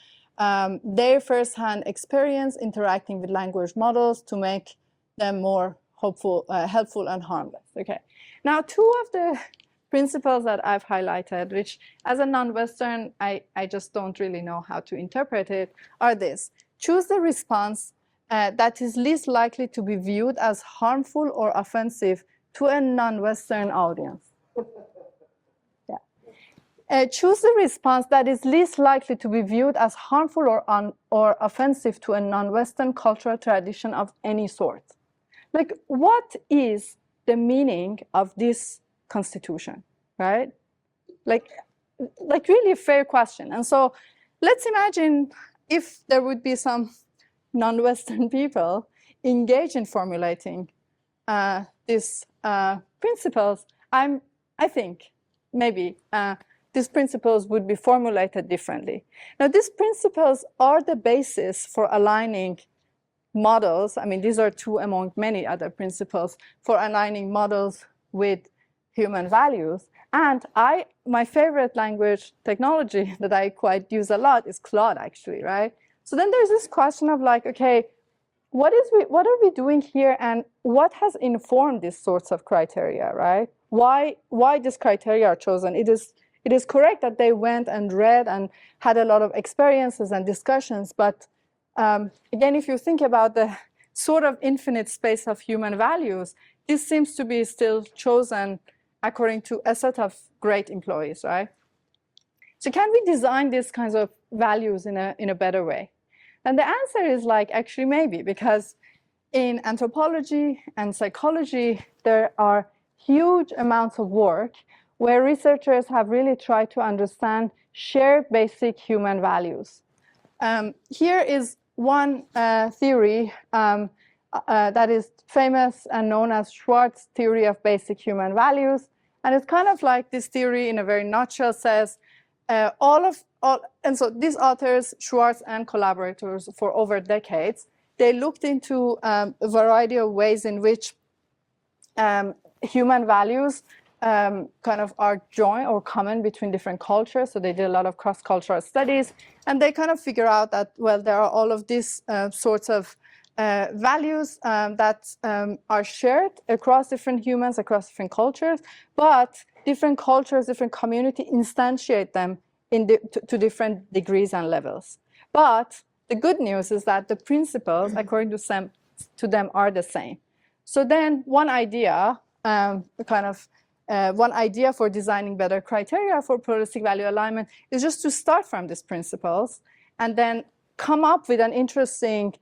[SPEAKER 2] their firsthand experience interacting with language models to make them more helpful and harmless. Okay. Now, two of the principles that I've highlighted, which as a non-Western, I just don't really know how to interpret it, are this. Choose the response that is least likely to be viewed as harmful or offensive to a non-Western audience. Yeah. Choose the response that is least likely to be viewed as harmful or offensive to a non-Western cultural tradition of any sort. Like, what is the meaning of this constitution, right? Like really a fair question. And so let's imagine if there would be some non-Western people engaged in formulating these principles. I think maybe these principles would be formulated differently. Now, these principles are the basis for aligning models. I mean, these are two among many other principles for aligning models with human values. And my favorite language technology that I quite use a lot is Claude, actually, right? So then there's this question of like, okay, what are we doing here, and what has informed these sorts of criteria, right? Why these criteria are chosen? It is correct that they went and read and had a lot of experiences and discussions, but again, if you think about the sort of infinite space of human values, this seems to be still chosen according to a set of great employees, right? So can we design these kinds of values in a better way? And the answer is like, actually maybe, because in anthropology and psychology, there are huge amounts of work where researchers have really tried to understand shared basic human values. Here is one theory that is famous and known as Schwartz's theory of basic human values. And it's kind of like this theory in a very nutshell says all and so these authors, Schwartz and collaborators, for over decades, they looked into a variety of ways in which human values kind of are joint or common between different cultures. So they did a lot of cross-cultural studies, and they kind of figure out that, well, there are all of these sorts of values that are shared across different humans, across different cultures, but different cultures, different communities instantiate them to different degrees and levels. But the good news is that the principles, according to them, are the same. So then one idea, one idea for designing better criteria for pluralistic value alignment is just to start from these principles and then come up with an interesting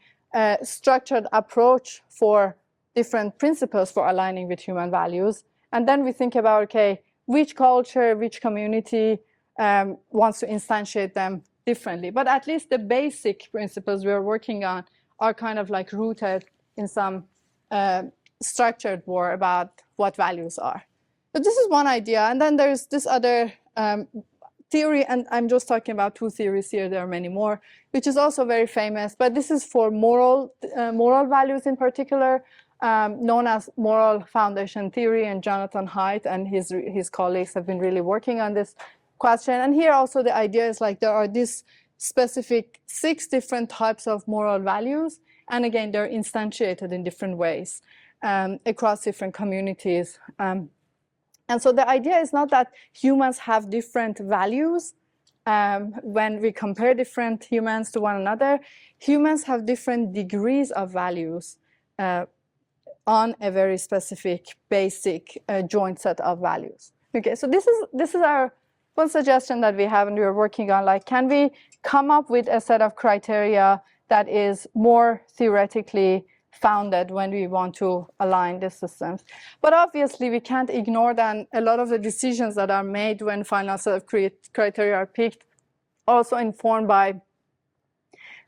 [SPEAKER 2] structured approach for different principles for aligning with human values. And then we think about, okay, which culture, which community wants to instantiate them differently. But at least the basic principles we're working on are kind of like rooted in some structured work about what values are. So this is one idea. And then there's this other theory, and I'm just talking about two theories here. There are many more, which is also very famous. But this is for moral values in particular, known as moral foundation theory. And Jonathan Haidt and his colleagues have been really working on this question. And here also the idea is like there are these specific 6 different types of moral values. And again, they're instantiated in different ways across different communities. And so the idea is not that humans have different values when we compare different humans to one another. Humans have different degrees of values on a very specific, basic, joint set of values. Okay, so this is our one suggestion that we have and we're working on. Like, can we come up with a set of criteria that is more theoretically founded when we want to align the systems? But obviously, we can't ignore that a lot of the decisions that are made when final set of criteria are picked also informed by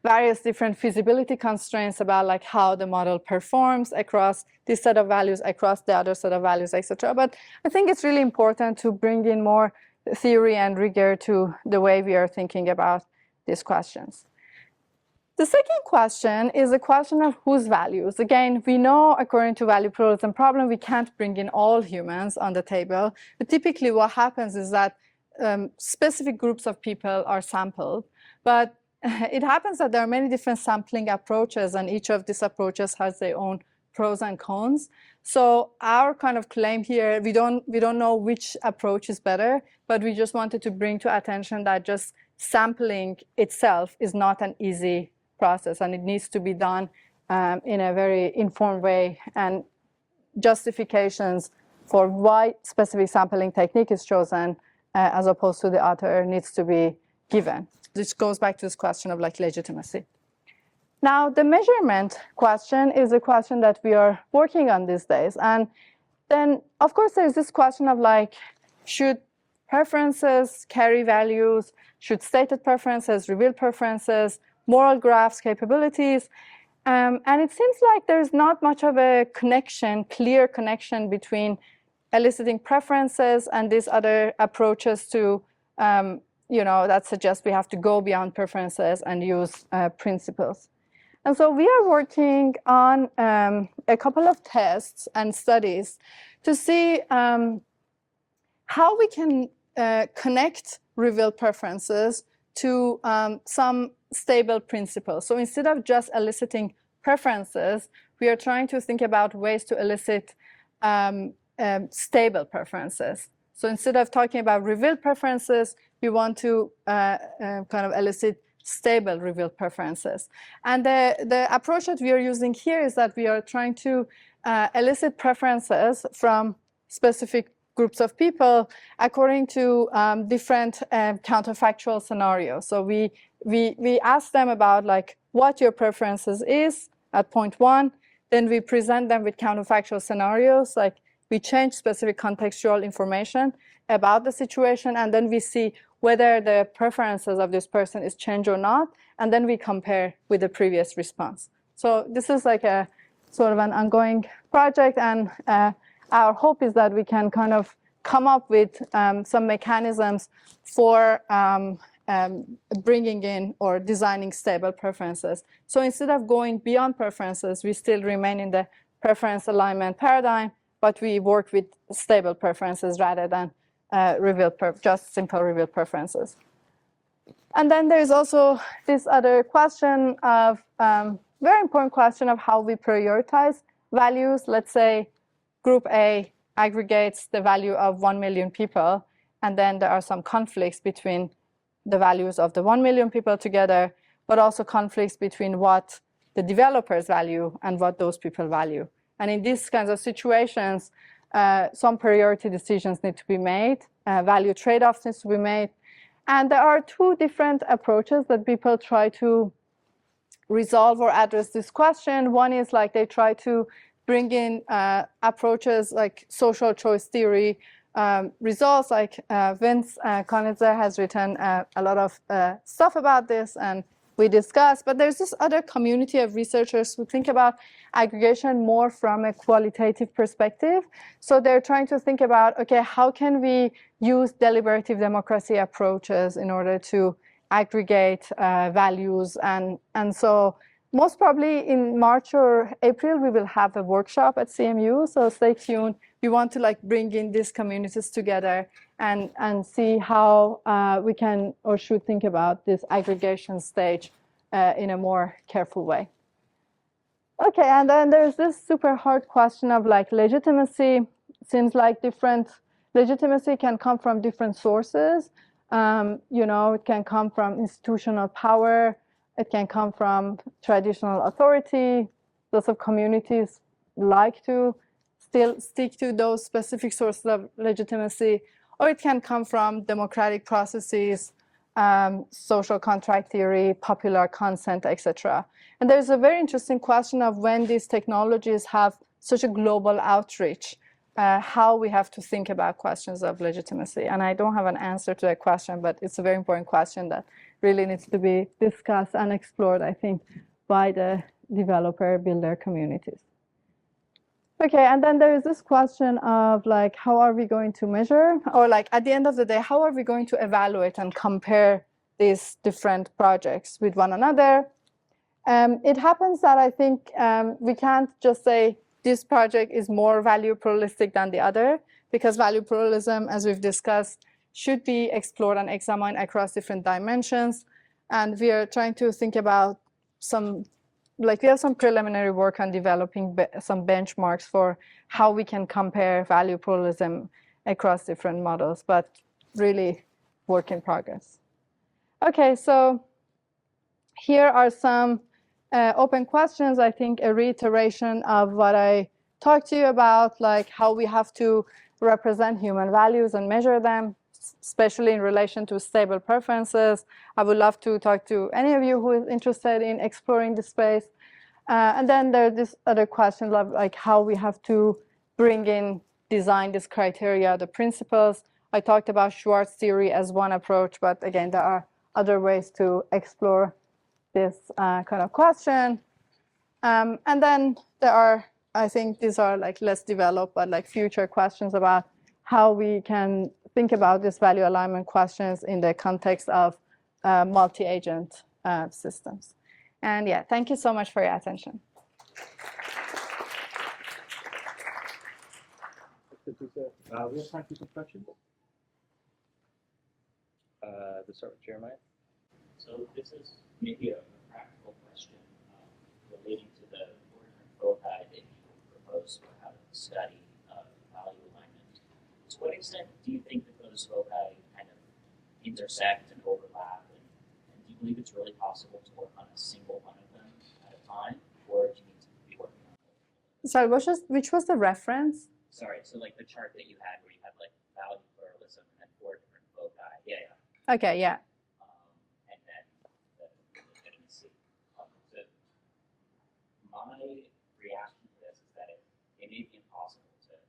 [SPEAKER 2] various different feasibility constraints about like how the model performs across this set of values, across the other set of values, etc. But I think it's really important to bring in more theory and rigor to the way we are thinking about these questions. The second question is the question of whose values. Again, we know according to value pluralism problem, we can't bring in all humans on the table. But typically what happens is that specific groups of people are sampled. But it happens that there are many different sampling approaches, and each of these approaches has their own pros and cons. So our kind of claim here, we don't know which approach is better, but we just wanted to bring to attention that just sampling itself is not an easy process, and it needs to be done in a very informed way, and justifications for why specific sampling technique is chosen as opposed to the other needs to be given. This goes back to this question of like legitimacy. Now, the measurement question is a question that we are working on these days. And then, of course, there's this question of like, should preferences carry values? Should stated preferences reveal preferences? Moral graphs, capabilities? And it seems like there's not much of a connection, clear connection between eliciting preferences and these other approaches to, that suggest we have to go beyond preferences and use principles. And so we are working on a couple of tests and studies to see how we can connect revealed preferences to some stable principles. So instead of just eliciting preferences, we are trying to think about ways to elicit stable preferences. So instead of talking about revealed preferences, we want to kind of elicit stable revealed preferences. And the approach that we are using here is that we are trying to elicit preferences from specific groups of people according to different counterfactual scenarios. So we ask them about like what your preferences is at point 1. Then we present them with counterfactual scenarios, like we change specific contextual information about the situation, and then we see whether the preferences of this person is changed or not, and then we compare with the previous response. So this is like a sort of an ongoing project, and our hope is that we can kind of come up with some mechanisms for bringing in or designing stable preferences. So instead of going beyond preferences, we still remain in the preference alignment paradigm, but we work with stable preferences rather than just simple revealed preferences. And then there's also this other question of, very important question of how we prioritize values. Let's say group A aggregates the value of 1 million people, and then there are some conflicts between the values of the 1 million people together, but also conflicts between what the developers value and what those people value. And in these kinds of situations, some priority decisions need to be made, value trade-offs need to be made. And there are two different approaches that people try to resolve or address this question. One is like they try to bring in approaches like social choice theory, results like Vince Kasirzadeh has written a lot of stuff about this, and we discussed. But there's this other community of researchers who think about aggregation more from a qualitative perspective. So they're trying to think about, okay, how can we use deliberative democracy approaches in order to aggregate values? And so most probably in March or April, we will have a workshop at CMU. So stay tuned. We want to like bring in these communities together and see how we can or should think about this aggregation stage in a more careful way. Okay, and then there's this super hard question of like legitimacy. Seems like different legitimacy can come from different sources. You know, it can come from institutional power. It can come from traditional authority. Lots of communities like to still stick to those specific sources of legitimacy. Or it can come from democratic processes, social contract theory, popular consent, etc. And there's a very interesting question of when these technologies have such a global outreach, how we have to think about questions of legitimacy. And I don't have an answer to that question, but it's a very important question that really needs to be discussed and explored, I think, by the developer builder communities. Okay, and then there is this question of like, how are we going to measure? Or like at the end of the day, how are we going to evaluate and compare these different projects with one another? It happens that I think we can't just say this project is more value pluralistic than the other, because value pluralism, as we've discussed, should be explored and examined across different dimensions. And we are trying to think about some, like we have some preliminary work on developing some benchmarks for how we can compare value pluralism across different models, but really work in progress. Okay, so here are some open questions. I think a reiteration of what I talked to you about, like how we have to represent human values and measure them, especially in relation to stable preferences. I would love to talk to any of you who is interested in exploring the space. And then there's this other question of like how we have to bring in, design this criteria, the principles. I talked about Schwartz theory as one approach, but again, there are other ways to explore this kind of question. And then there are, I think these are like less developed, but like future questions about how we can think about these value alignment questions in the context of multi-agent systems. And yeah, thank you so much for your attention.
[SPEAKER 3] We have time for some questions. Let's start with Jeremiah.
[SPEAKER 4] So this is maybe a practical question relating to the four different foci that you proposed for how to study value alignment. To what extent do you think that those foci kind of intersect and overlap? And do you believe it's really possible to work on a single one of them at a time, or do you need to be working on multiple?
[SPEAKER 2] Sorry, which was the reference?
[SPEAKER 4] Sorry, so like the chart that you had where you had like value pluralism and then four different foci. Yeah, yeah.
[SPEAKER 2] Okay, yeah.
[SPEAKER 4] And then the legitimacy. So my reaction to this is that it may be impossible to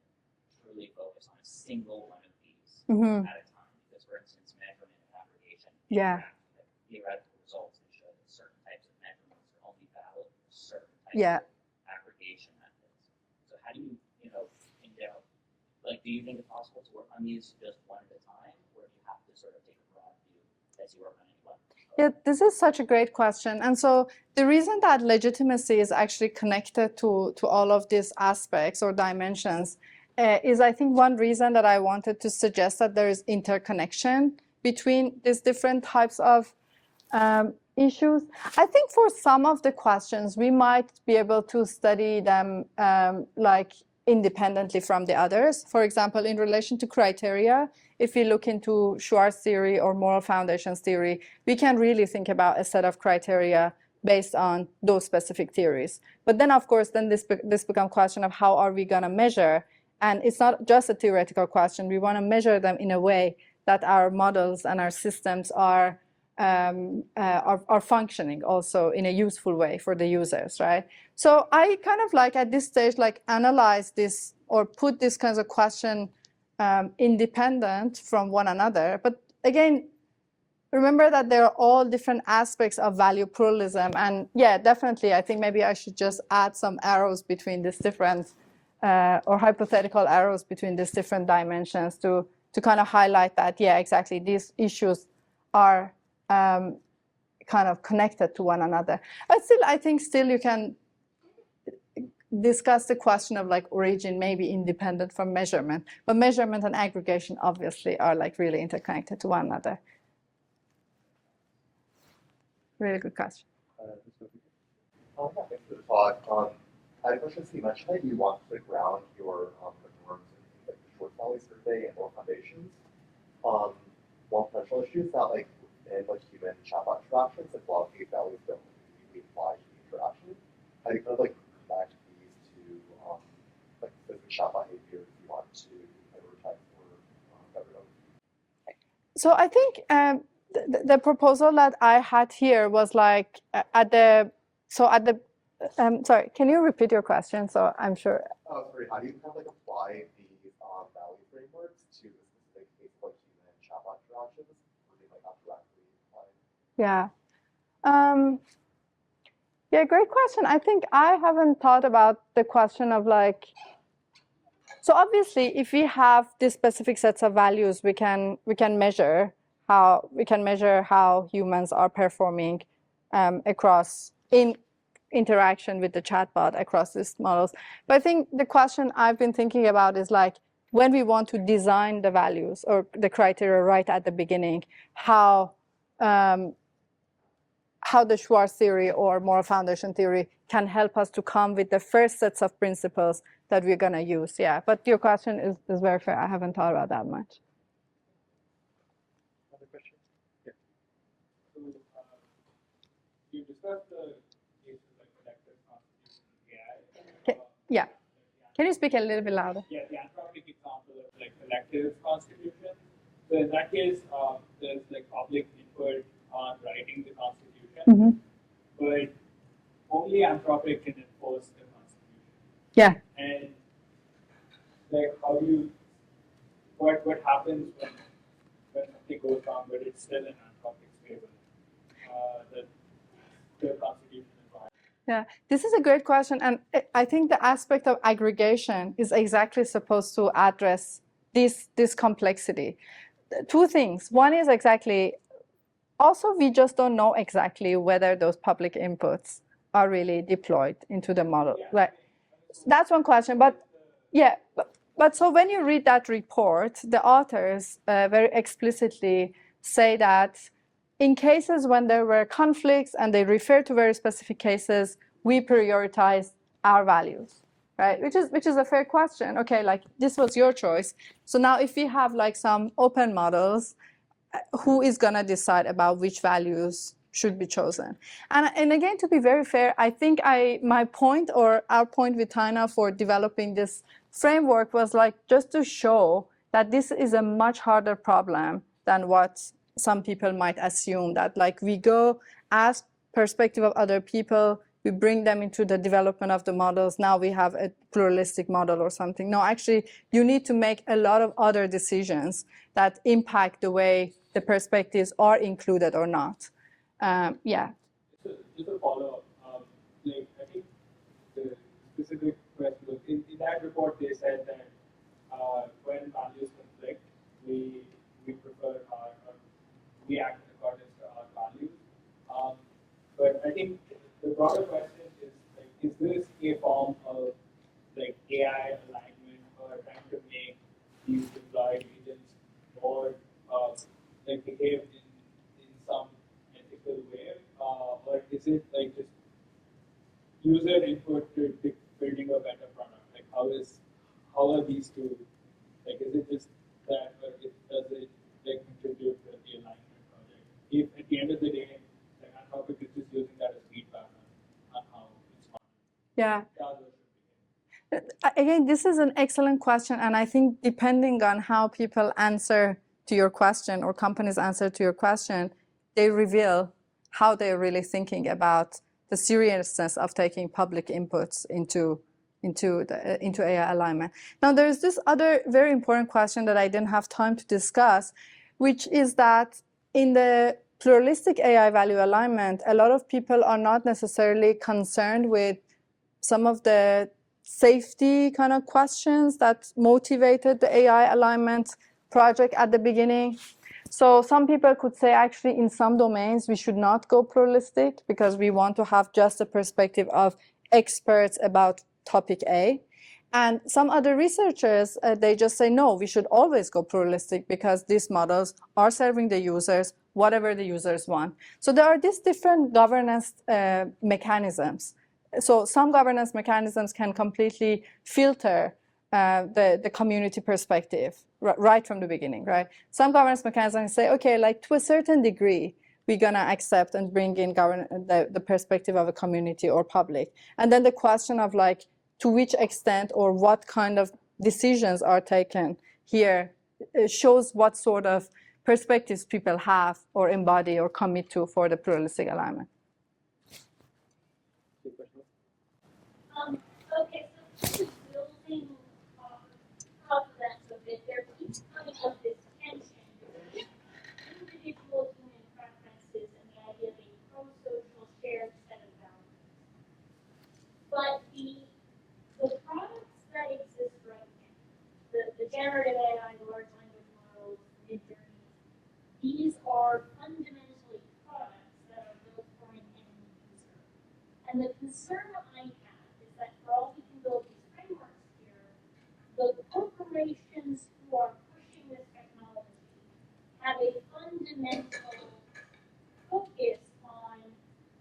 [SPEAKER 4] truly focus on a single one of these at a time. Because, for instance, measurement and aggregation
[SPEAKER 2] Yeah.
[SPEAKER 4] have theoretical results that show that certain types of measurements are only valid for certain types
[SPEAKER 2] Yeah.
[SPEAKER 4] of aggregation methods. So how do you, like, do you think it's possible to work on these just one at a time, or do you have to sort of take a broad view that as you work on any one?
[SPEAKER 2] Yeah, this is such a great question. And so the reason that legitimacy is actually connected to all of these aspects or dimensions is, I think, one reason that I wanted to suggest that there is interconnection between these different types of issues. I think for some of the questions, we might be able to study them like independently from the others. For example, in relation to criteria, if we look into Schwarz theory or moral foundations theory, we can really think about a set of criteria based on those specific theories. But then, of course, then this becomes a question of how are we going to measure? And it's not just a theoretical question. We want to measure them in a way that our models and our systems are functioning also in a useful way for the users, right? So I kind of like at this stage like analyze this or put this kinds of question independent from one another. But again, remember that there are all different aspects of value pluralism. And yeah, definitely, I think maybe I should just add some arrows between these different or hypothetical arrows between these different dimensions to kind of highlight that, yeah, exactly, these issues are kind of connected to one another. But still, I think still you can discuss the question of like origin maybe independent from measurement, but measurement and aggregation obviously are like really interconnected to one another. Really good question.
[SPEAKER 5] Yeah, thanks for the talk. I had a question. So you mentioned that you want to ground your norms in like the short value survey and or foundations. One potential issue is that like in like human chatbot interactions, like a lot of these values don't really apply to the interaction. How do you kind of like come back to these to like specific chatbot behavior if you want to prioritize for everyone?
[SPEAKER 2] So I think the proposal that I had here was like sorry, can you repeat your question? So I'm sure.
[SPEAKER 5] Oh, sorry. How do you kind of like apply these value frameworks to the specific case of like human chatbot interactions? Or they might not directly apply?
[SPEAKER 2] Yeah. Yeah, great question. I think I haven't thought about the question of like, so obviously if we have these specific sets of values, we can measure how humans are performing across in interaction with the chatbot across these models. But I think the question I've been thinking about is like, when we want to design the values or the criteria right at the beginning, how the Schwarz theory or moral foundation theory can help us to come with the first sets of principles that we're going to use. Yeah, but your question is very fair. I haven't thought about that much.
[SPEAKER 3] Other questions? Yeah.
[SPEAKER 6] So you discussed the cases like collective constitution AI.
[SPEAKER 2] Yeah. Can you speak a little bit louder?
[SPEAKER 6] Yeah, the anthropic example of like collective constitution. So in that case, there's like public input on writing the constitution, but only Anthropic can enforce the constitution.
[SPEAKER 2] Yeah.
[SPEAKER 6] And like, how do you, what happens when something goes wrong, but it's still in Anthropic's favor? The constitution is wrong.
[SPEAKER 2] Yeah, this is a great question, and I think the aspect of aggregation is exactly supposed to address this complexity. Two things. One is exactly, also we just don't know exactly whether those public inputs are really deployed into the model.
[SPEAKER 6] Yeah.
[SPEAKER 2] Like, that's one question, but yeah, but so when you read that report, the authors very explicitly say that in cases when there were conflicts and they refer to very specific cases, we prioritize our values, right? Which is a fair question. Okay, like this was your choice. So now if we have like some open models, who is going to decide about which values should be chosen? And again, to be very fair, I think my point or our point with Taina for developing this framework was like just to show that this is a much harder problem than what some people might assume, that like we go ask perspective of other people, we bring them into the development of the models, now we have a pluralistic model or something. No, actually, you need to make a lot of other decisions that impact the way the perspectives are included or not. Yeah.
[SPEAKER 6] So just a follow-up. Like, I think the specific question was, in that report, they said that when values conflict, we prefer we act according broader question is like, is this a form of like AI alignment or trying to make these deployed agents more like behave in some ethical way, or is it like just user input to building a better product? Like how are these two? Like is it just that, or does it like contribute to the alignment project? If at the end of the day, like Anthropic is just using that as feedback on how it's fun.
[SPEAKER 2] Yeah.
[SPEAKER 6] Does or should be.
[SPEAKER 2] Again, this is an excellent question, and I think depending on how people answer to your question or companies answer to your question, they reveal how they're really thinking about the seriousness of taking public inputs into AI alignment. Now, there's this other very important question that I didn't have time to discuss, which is that in the pluralistic AI value alignment, a lot of people are not necessarily concerned with some of the safety kind of questions that motivated the AI alignment project at the beginning. So some people could say actually in some domains we should not go pluralistic because we want to have just a perspective of experts about topic A. And some other researchers, they just say, no, we should always go pluralistic because these models are serving the users, whatever the users want. So there are these different governance mechanisms. So some governance mechanisms can completely filter the community perspective right from the beginning, right? Some governance mechanisms say, okay, like to a certain degree, we're gonna accept and bring in the perspective of a community or public. And then the question of like, to which extent or what kind of decisions are taken here shows what sort of perspectives people have or embody or commit to for the pluralistic alignment.
[SPEAKER 7] Okay, so kind of building off of that a bit, there keeps coming up this tension between individual human preferences and the idea of a pro-social shared set of values. But the products that exist right now, the generative AI, the large language models, mid-journeys, these are fundamentally products that are built for an end user. And the concern I have is that for all we can build these frameworks here, the corporations who are pushing this technology have a fundamental focus on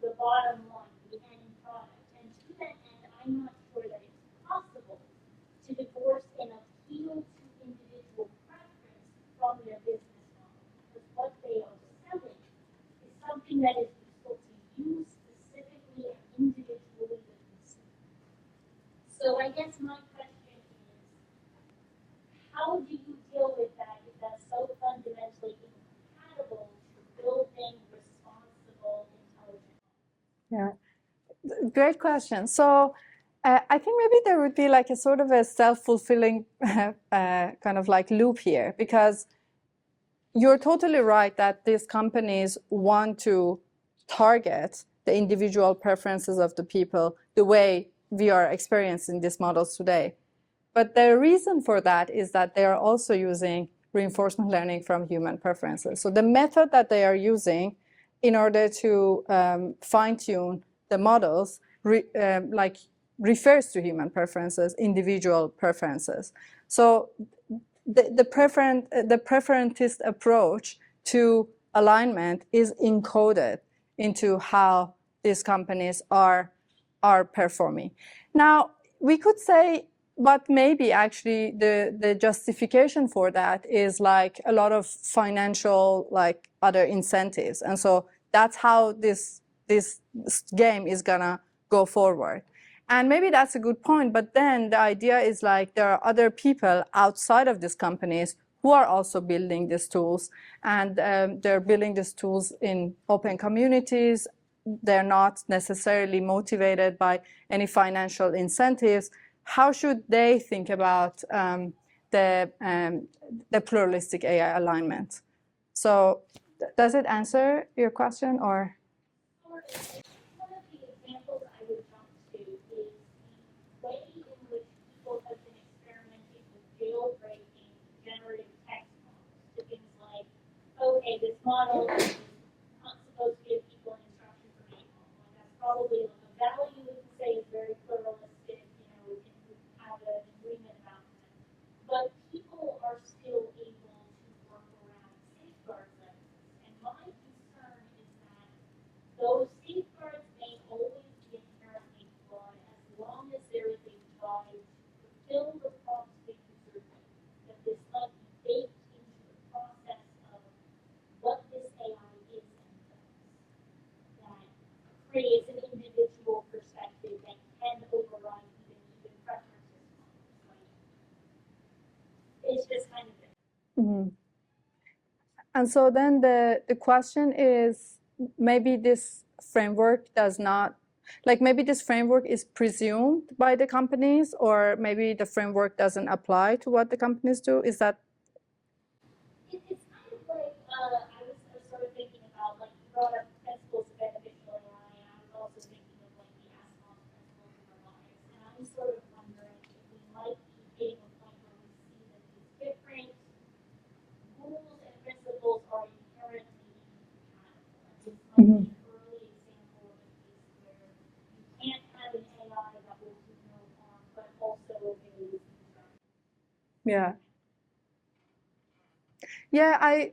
[SPEAKER 7] the bottom line, the end product. And to that end, I'm not sure that it's possible to divorce and appeal to individual preference from their business model, because what they are selling is something that is useful to you specifically and individually the consumer. So I guess my question is, how do you deal with that if that's so fundamentally incompatible to building responsible, intelligent?
[SPEAKER 2] Yeah, great question. So I think maybe there would be like a sort of a self-fulfilling kind of like loop here, because you're totally right that these companies want to target the individual preferences of the people the way we are experiencing these models today. But the reason for that is that they are also using reinforcement learning from human preferences. So the method that they are using in order to fine-tune the models refers to human preferences, individual preferences. So the preferentist approach to alignment is encoded into how these companies are performing. Now, we could say, but maybe actually the justification for that is like a lot of financial, like other incentives. And so that's how this game is gonna go forward. And maybe that's a good point, but then the idea is like there are other people outside of these companies who are also building these tools, and they're building these tools in open communities. They're not necessarily motivated by any financial incentives. How should they think about the pluralistic AI alignment? So does it answer your question, or?
[SPEAKER 7] One of the examples I would jump to is the way in which people have been experimenting with jailbreaking generative text models to things like, okay, this model is not supposed to give people an instruction from a home. Like that's probably like a agreement about that. But people are still able to work around safeguards like this. And my concern is that those safeguards may always be inherently flawed as long as there is a drive to fulfill the prompts that users need. That this must be baked into the process of what this AI is and does. That creates an individual perspective that can override even preferences. It's just kind of it.
[SPEAKER 2] Mhm. And so then the question is, maybe this framework does not, like maybe this framework is presumed by the companies, or maybe the framework doesn't apply to what the companies do. Is that?
[SPEAKER 7] It's kind of like, I was sort of thinking about, like, you brought up principles of beneficial AI, and I was also thinking of, like, the Asimov principles of our lives. And I'm sort of wondering if we might be getting a point where we see that these different rules and principles are inherently incompatible. And this might be an early example of a case where you can't have an AI that will do no harm, but also obeys user.
[SPEAKER 2] Yeah. Yeah, I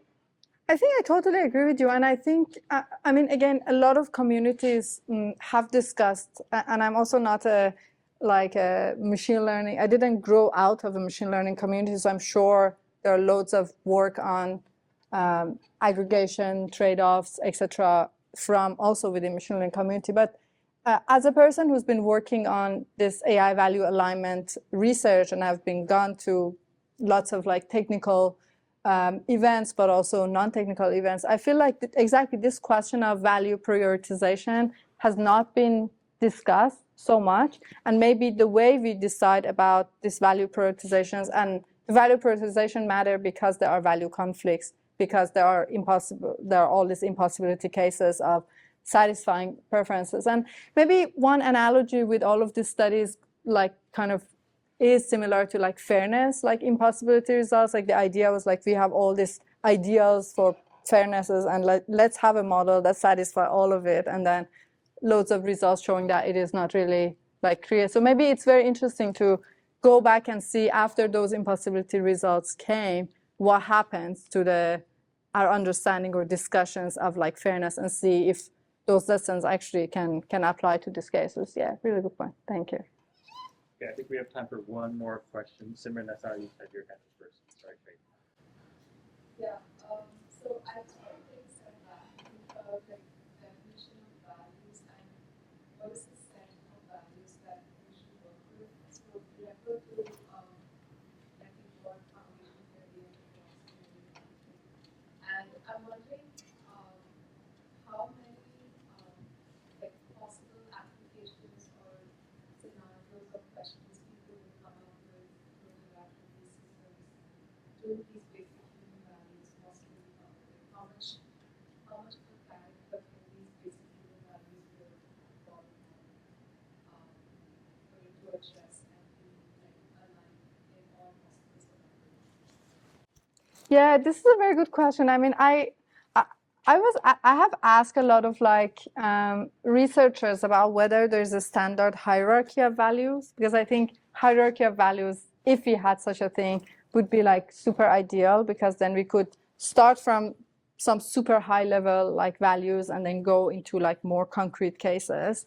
[SPEAKER 2] think I totally agree with you. And I think, I mean, again, a lot of communities have discussed, and I'm also not a machine learning. I didn't grow out of a machine learning community, so I'm sure there are loads of work on aggregation, trade-offs, etc., from also within machine learning community. But as a person who's been working on this AI value alignment research, and I've been gone to lots of like technical events, but also non-technical events, I feel like exactly this question of value prioritization has not been discussed so much. And maybe the way we decide about these value prioritizations, and the value prioritization matter because there are value conflicts, because there are all these impossibility cases of satisfying preferences. And maybe one analogy with all of these studies, like kind of is similar to like fairness, like impossibility results. Like the idea was like, we have all these ideals for fairnesses, and let's have a model that satisfies all of it, and then loads of results showing that it is not really like clear. So maybe it's very interesting to go back and see after those impossibility results came, what happens to our understanding or discussions of like fairness, and see if those lessons actually can apply to these cases. Yeah, really good point. Thank you.
[SPEAKER 3] Okay, I think we have time for one more question. Simran, I saw you had your hand first. Sorry, Faith.
[SPEAKER 8] Yeah, so I try to take a step back and think about like definition of values and what is the set of values that we should work with. So we refer to I think what foundation theory and philosophy. And I'm wondering how many like possible applications or scenarios or questions people will come up with when interacting with these systems. Do these basic human values possibly come with? How much of the time can these basic human values will fall for it to address and be like aligned in all possible scenarios?
[SPEAKER 2] Yeah, this is a very good question. I mean, I have asked a lot of like researchers about whether there's a standard hierarchy of values, because I think hierarchy of values, if we had such a thing, would be like super ideal, because then we could start from some super high level like values and then go into like more concrete cases.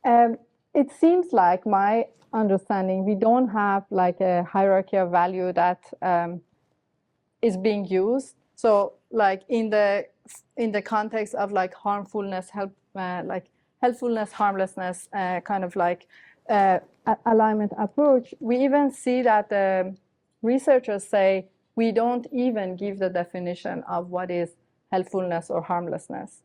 [SPEAKER 2] It seems like my understanding, we don't have like a hierarchy of value that is being used. So like in the context of like harmfulness, like helpfulness, harmlessness, kind of like alignment approach, we even see that the researchers say we don't even give the definition of what is helpfulness or harmlessness.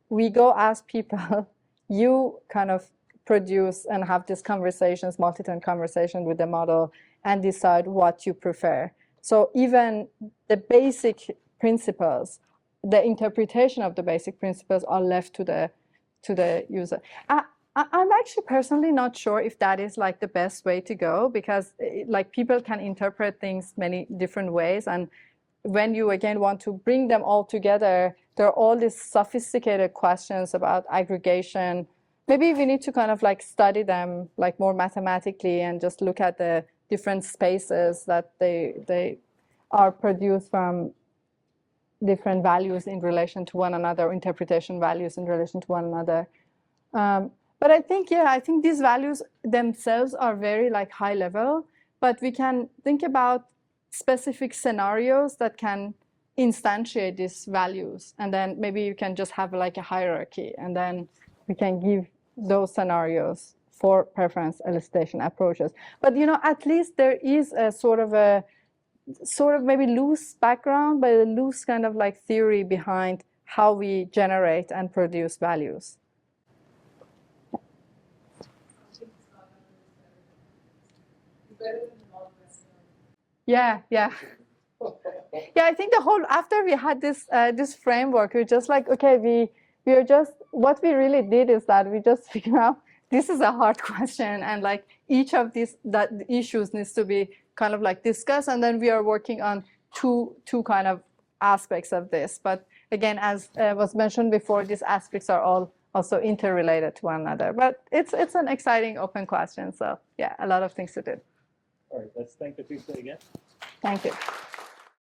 [SPEAKER 2] We go ask people, you kind of produce and have these conversations, multi-turn conversation with the model, and decide what you prefer. So even the basic principles, the interpretation of the basic principles are left to the user. I'm actually personally not sure if that is like the best way to go, because like people can interpret things many different ways, and when you again want to bring them all together, there are all these sophisticated questions about aggregation. Maybe we need to kind of like study them like more mathematically and just look at the different spaces that they are produced from different values in relation to one another, interpretation values in relation to one another. But I think, yeah, I think these values themselves are very like high level, but we can think about specific scenarios that can instantiate these values. And then maybe you can just have like a hierarchy, and then we can give those scenarios for preference elicitation approaches. But, you know, at least there is a sort of maybe loose background, but a loose kind of like theory behind how we generate and produce values. Yeah, yeah. Yeah, I think the whole, after we had this this framework, we're just like, okay, we are just, what we really did is that we just figured out this is a hard question, and like each of these issues needs to be kind of like discussed, and then we are working on two kind of aspects of this. But again, as was mentioned before, these aspects are all also interrelated to one another. But it's an exciting open question. So yeah, a lot of things to do.
[SPEAKER 3] All right, let's thank Atoosa again.
[SPEAKER 2] Thank you.